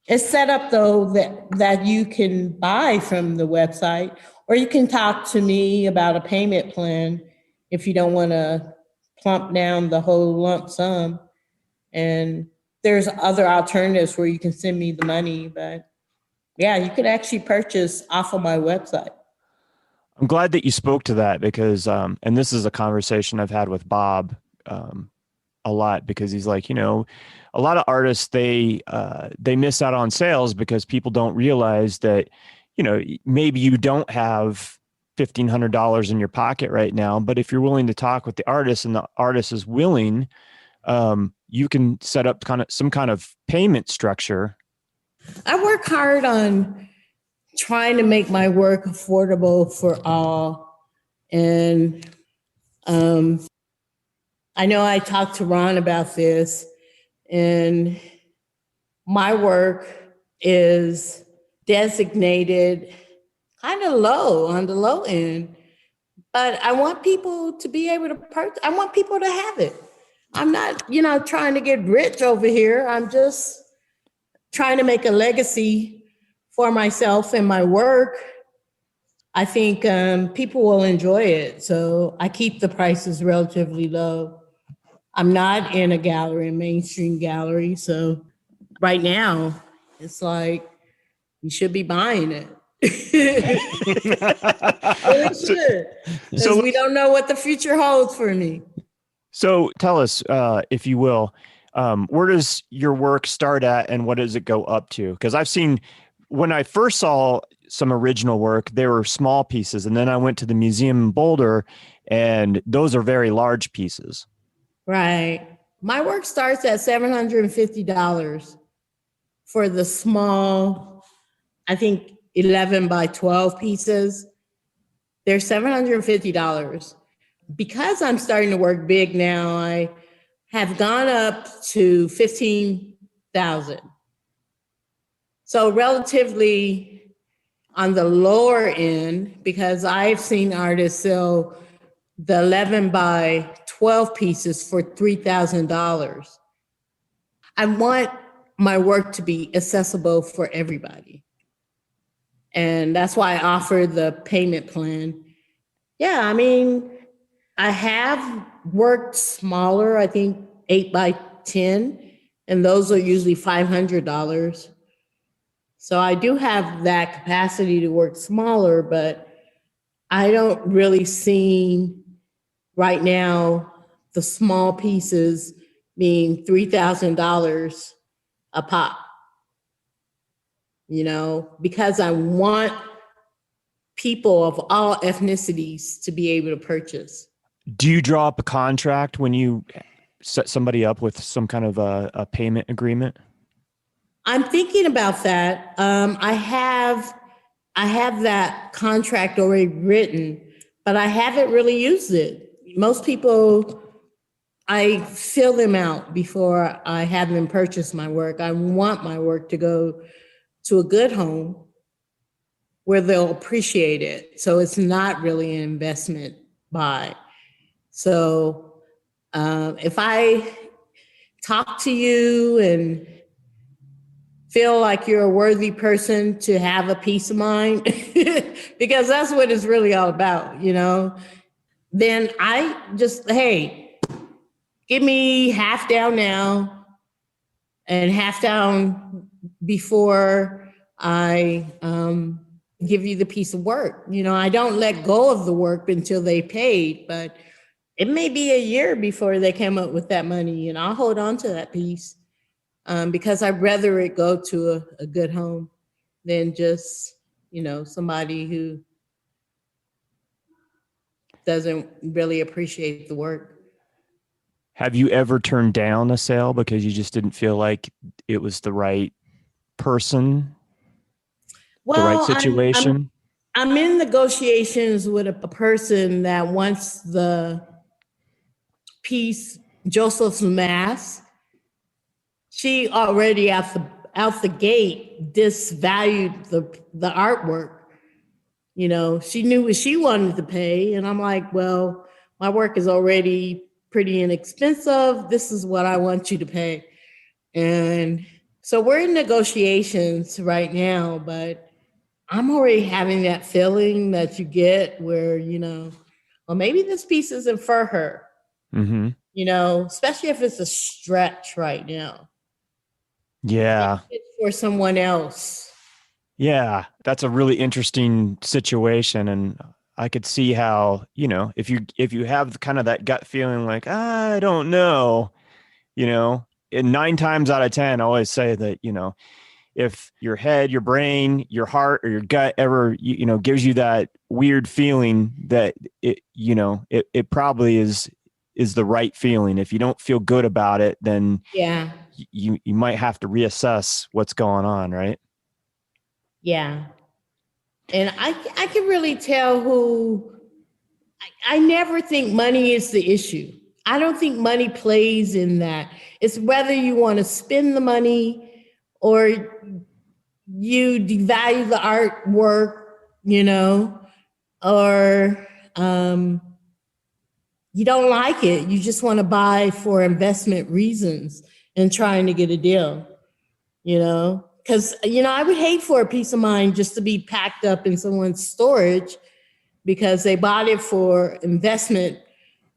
It's set up though that you can buy from the website, or you can talk to me about a payment plan if you don't want to plump down the whole lump sum. And there's other alternatives where you can send me the money, but yeah, you could actually purchase off of my website. I'm glad that you spoke to that, because, and this is a conversation I've had with Bob a lot, because he's like, a lot of artists, they miss out on sales because people don't realize that, maybe you don't have $1,500 in your pocket right now, but if you're willing to talk with the artist and the artist is willing, you can set up some kind of payment structure. I work hard on trying to make my work affordable for all. And I know I talked to Ron about this, and my work is designated kind of low, on the low end, but I want people to be able to purchase. I want people to have it. I'm not, trying to get rich over here. I'm just trying to make a legacy for myself and my work. I think people will enjoy it. So I keep the prices relatively low. I'm not in a gallery, a mainstream gallery. So right now, it's like, you should be buying it. Really should. Because we don't know what the future holds for me. So tell us, if you will, Where does your work start at and what does it go up to? Because I've seen, when I first saw some original work, they were small pieces. And then I went to the museum in Boulder and those are very large pieces. Right. My work starts at $750 for the small, I think 11 by 12 pieces. They're $750. Because I'm starting to work big now, I have gone up to 15,000. So relatively on the lower end, because I've seen artists sell the 11 by 12 pieces for $3,000. I want my work to be accessible for everybody. And that's why I offer the payment plan. Yeah, I mean, I have worked smaller, I think 8 by 10, and those are usually $500. So I do have that capacity to work smaller, but I don't really see right now the small pieces being $3,000 a pop, because I want people of all ethnicities to be able to purchase. Do you draw up a contract when you set somebody up with some kind of a payment agreement? I'm thinking about that. I have that contract already written, but I haven't really used it. Most people, I fill them out before I have them purchase my work. I want my work to go to a good home where they'll appreciate it. So it's not really an investment buy. So if I talk to you and feel like you're a worthy person to have a peace of mind, because that's what it's really all about, then I just, hey, give me half down now and half down before I give you the piece of work. I don't let go of the work until they paid, but it may be a year before they come up with that money, and I'll hold on to that piece because I'd rather it go to a good home than just, somebody who doesn't really appreciate the work. Have you ever turned down a sale because you just didn't feel like it was the right person, the right situation? I'm in negotiations with a person that wants the piece, Joseph's Mask. She already out the gate disvalued the artwork. She knew what she wanted to pay, and I'm like, well, my work is already pretty inexpensive. This is what I want you to pay. And so we're in negotiations right now, but I'm already having that feeling that you get where, well, maybe this piece isn't for her, especially if it's a stretch right now. Yeah. It's for someone else. Yeah. That's a really interesting situation. And I could see how, if you have kind of that gut feeling like, I don't know, and 9 times out of 10, I always say that, if your head, your brain, your heart, or your gut ever, gives you that weird feeling that it probably is the right feeling. If you don't feel good about it, then yeah, you might have to reassess what's going on. Right. Yeah. And I can really tell I never think money is the issue. I don't think money plays in that. It's whether you want to spend the money or you devalue the artwork, or you don't like it. You just want to buy for investment reasons and trying to get a deal, because, I would hate for a piece of mine just to be packed up in someone's storage because they bought it for investment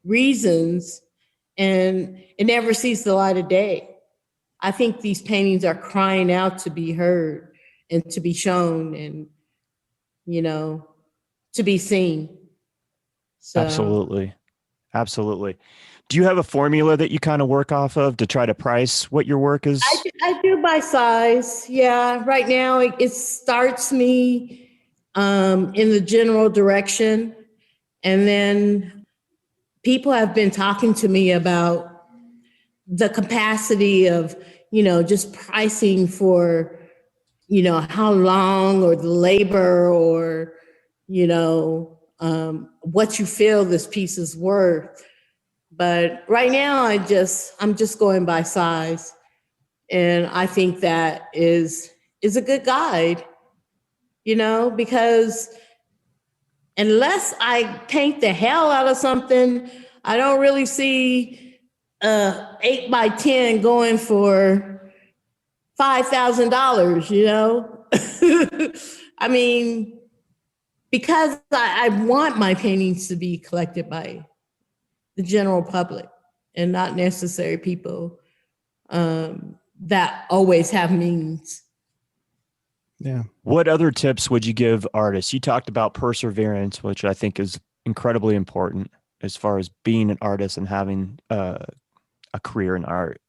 reasons and it never sees the light of day. I think these paintings are crying out to be heard and to be shown and, to be seen. So. Absolutely. Do you have a formula that you kind of work off of to try to price what your work is? I do by size. Yeah. Right now it starts me in the general direction. And then people have been talking to me about the capacity of, just pricing for, how long or the labor or, what you feel this piece is worth. But right now I'm just going by size. And I think that is a good guide, because unless I paint the hell out of something, I don't really see 8x10 going for $5,000, I mean, because I want my paintings to be collected by the general public and not necessary people that always have means. Yeah. What other tips would you give artists? You talked about perseverance, which I think is incredibly important as far as being an artist and having a career in art,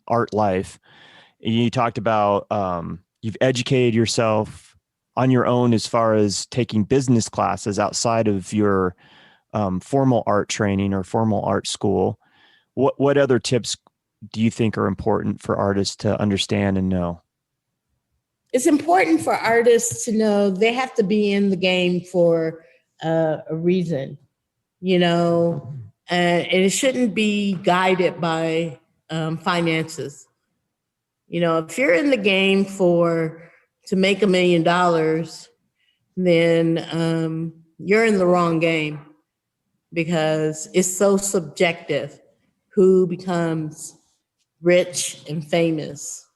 art life. You talked about you've educated yourself on your own as far as taking business classes outside of your formal art training or formal art school. What other tips do you think are important for artists to understand and know? It's important for artists to know they have to be in the game for a reason, and it shouldn't be guided by finances. If you're in the game to make $1 million, then you're in the wrong game, because it's so subjective who becomes rich and famous.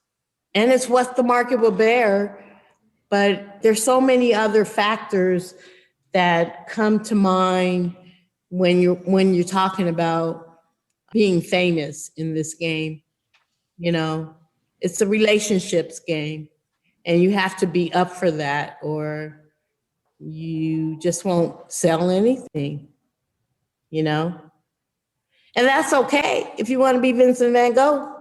And it's what the market will bear. But there's so many other factors that come to mind when you're talking about being famous in this game. It's a relationships game, and you have to be up for that, or you just won't sell anything, And that's okay if you want to be Vincent van Gogh,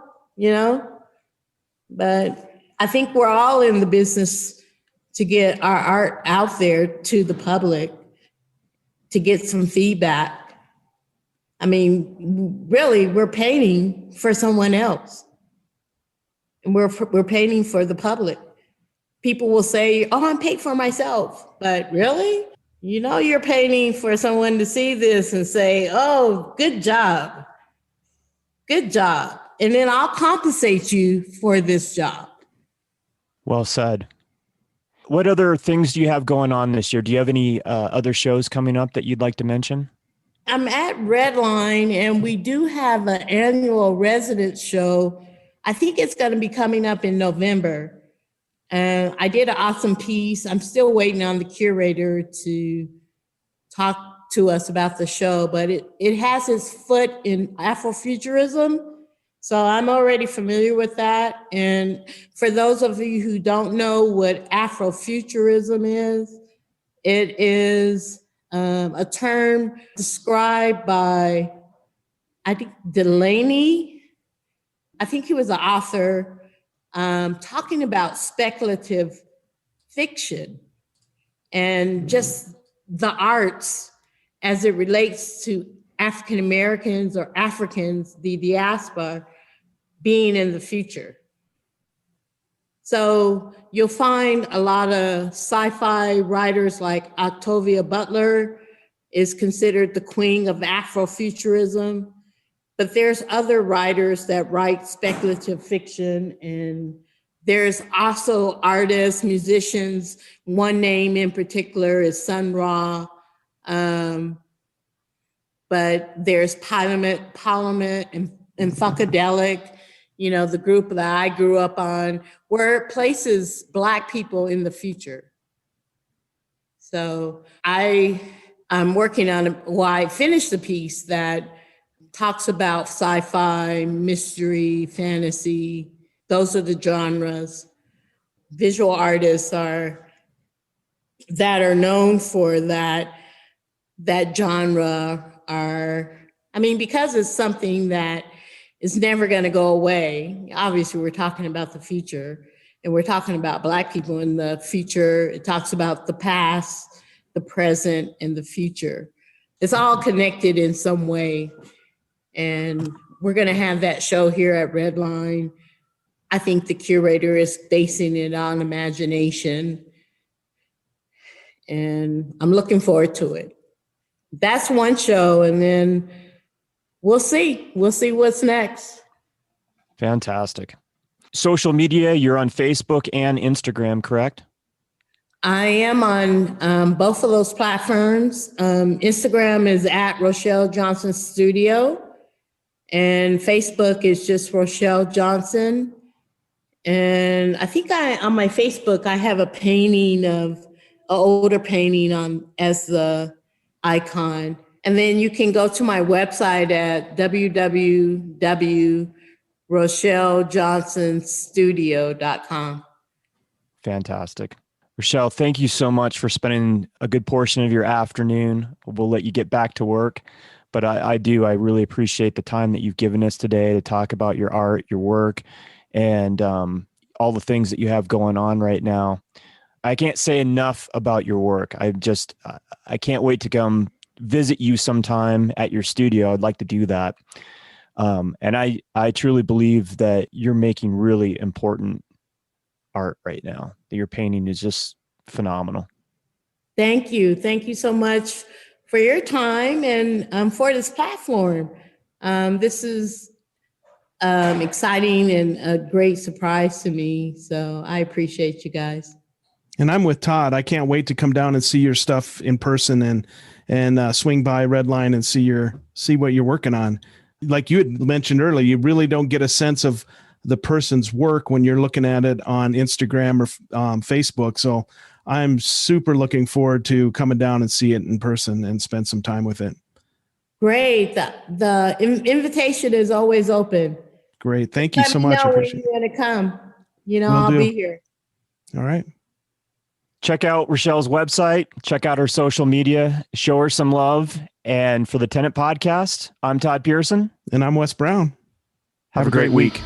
But I think we're all in the business to get our art out there to the public, to get some feedback. I mean, really, we're painting for someone else. And we're painting for the public. People will say, oh, I'm painting for myself. But really? You're painting for someone to see this and say, oh, good job. Good job. And then I'll compensate you for this job. Well said. What other things do you have going on this year? Do you have any other shows coming up that you'd like to mention? I'm at Redline, and we do have an annual residence show. I think it's going to be coming up in November. And I did an awesome piece. I'm still waiting on the curator to talk to us about the show, but it has its foot in Afrofuturism. So I'm already familiar with that. And for those of you who don't know what Afrofuturism is, it is a term described by, I think, Delaney. I think he was an author talking about speculative fiction and just the arts as it relates to African Americans or Africans, the diaspora, being in the future. So you'll find a lot of sci-fi writers like Octavia Butler is considered the queen of Afrofuturism, but there's other writers that write speculative fiction, and there's also artists, musicians. One name in particular is Sun Ra, but there's Parliament and Funkadelic, the group that I grew up on, where it places Black people in the future. So I'm working on, I finished a piece that talks about sci-fi, mystery, fantasy. Those are the genres. Visual artists that are known for that genre are, I mean, because it's something that is never going to go away. Obviously, we're talking about the future, and we're talking about Black people in the future. It talks about the past, the present, and the future. It's all connected in some way. And we're going to have that show here at Redline. I think the curator is basing it on imagination. And I'm looking forward to it. That's one show. And then we'll see. We'll see what's next. Fantastic. Social media, you're on Facebook and Instagram, correct? I am on both of those platforms. Instagram is at Rochelle Johnson Studio, and Facebook is just Rochelle Johnson. And I think on my Facebook, I have a painting of an older painting on as the icon. And then you can go to my website at www.RochelleJohnsonStudio.com. Fantastic. Rochelle, thank you so much for spending a good portion of your afternoon. We'll let you get back to work. But I really appreciate the time that you've given us today to talk about your art, your work, and all the things that you have going on right now. I can't say enough about your work. I can't wait to come visit you sometime at your studio. I'd like to do that. And I truly believe that you're making really important art right now. Your painting is just phenomenal. Thank you. Thank you so much for your time and for this platform. This is exciting and a great surprise to me. So I appreciate you guys. And I'm with Todd. I can't wait to come down and see your stuff in person and swing by Redline and see what you're working on. Like you had mentioned earlier, you really don't get a sense of the person's work when you're looking at it on Instagram or Facebook. So I'm super looking forward to coming down and see it in person and spend some time with it. Great. The invitation is always open. Great. Thank you so much. Let me know when you're going to come. I'll be here. All right. Check out Rochelle's website. Check out her social media. Show her some love. And for the Tenant Podcast, I'm Todd Pearson. And I'm Wes Brown. Have a great week.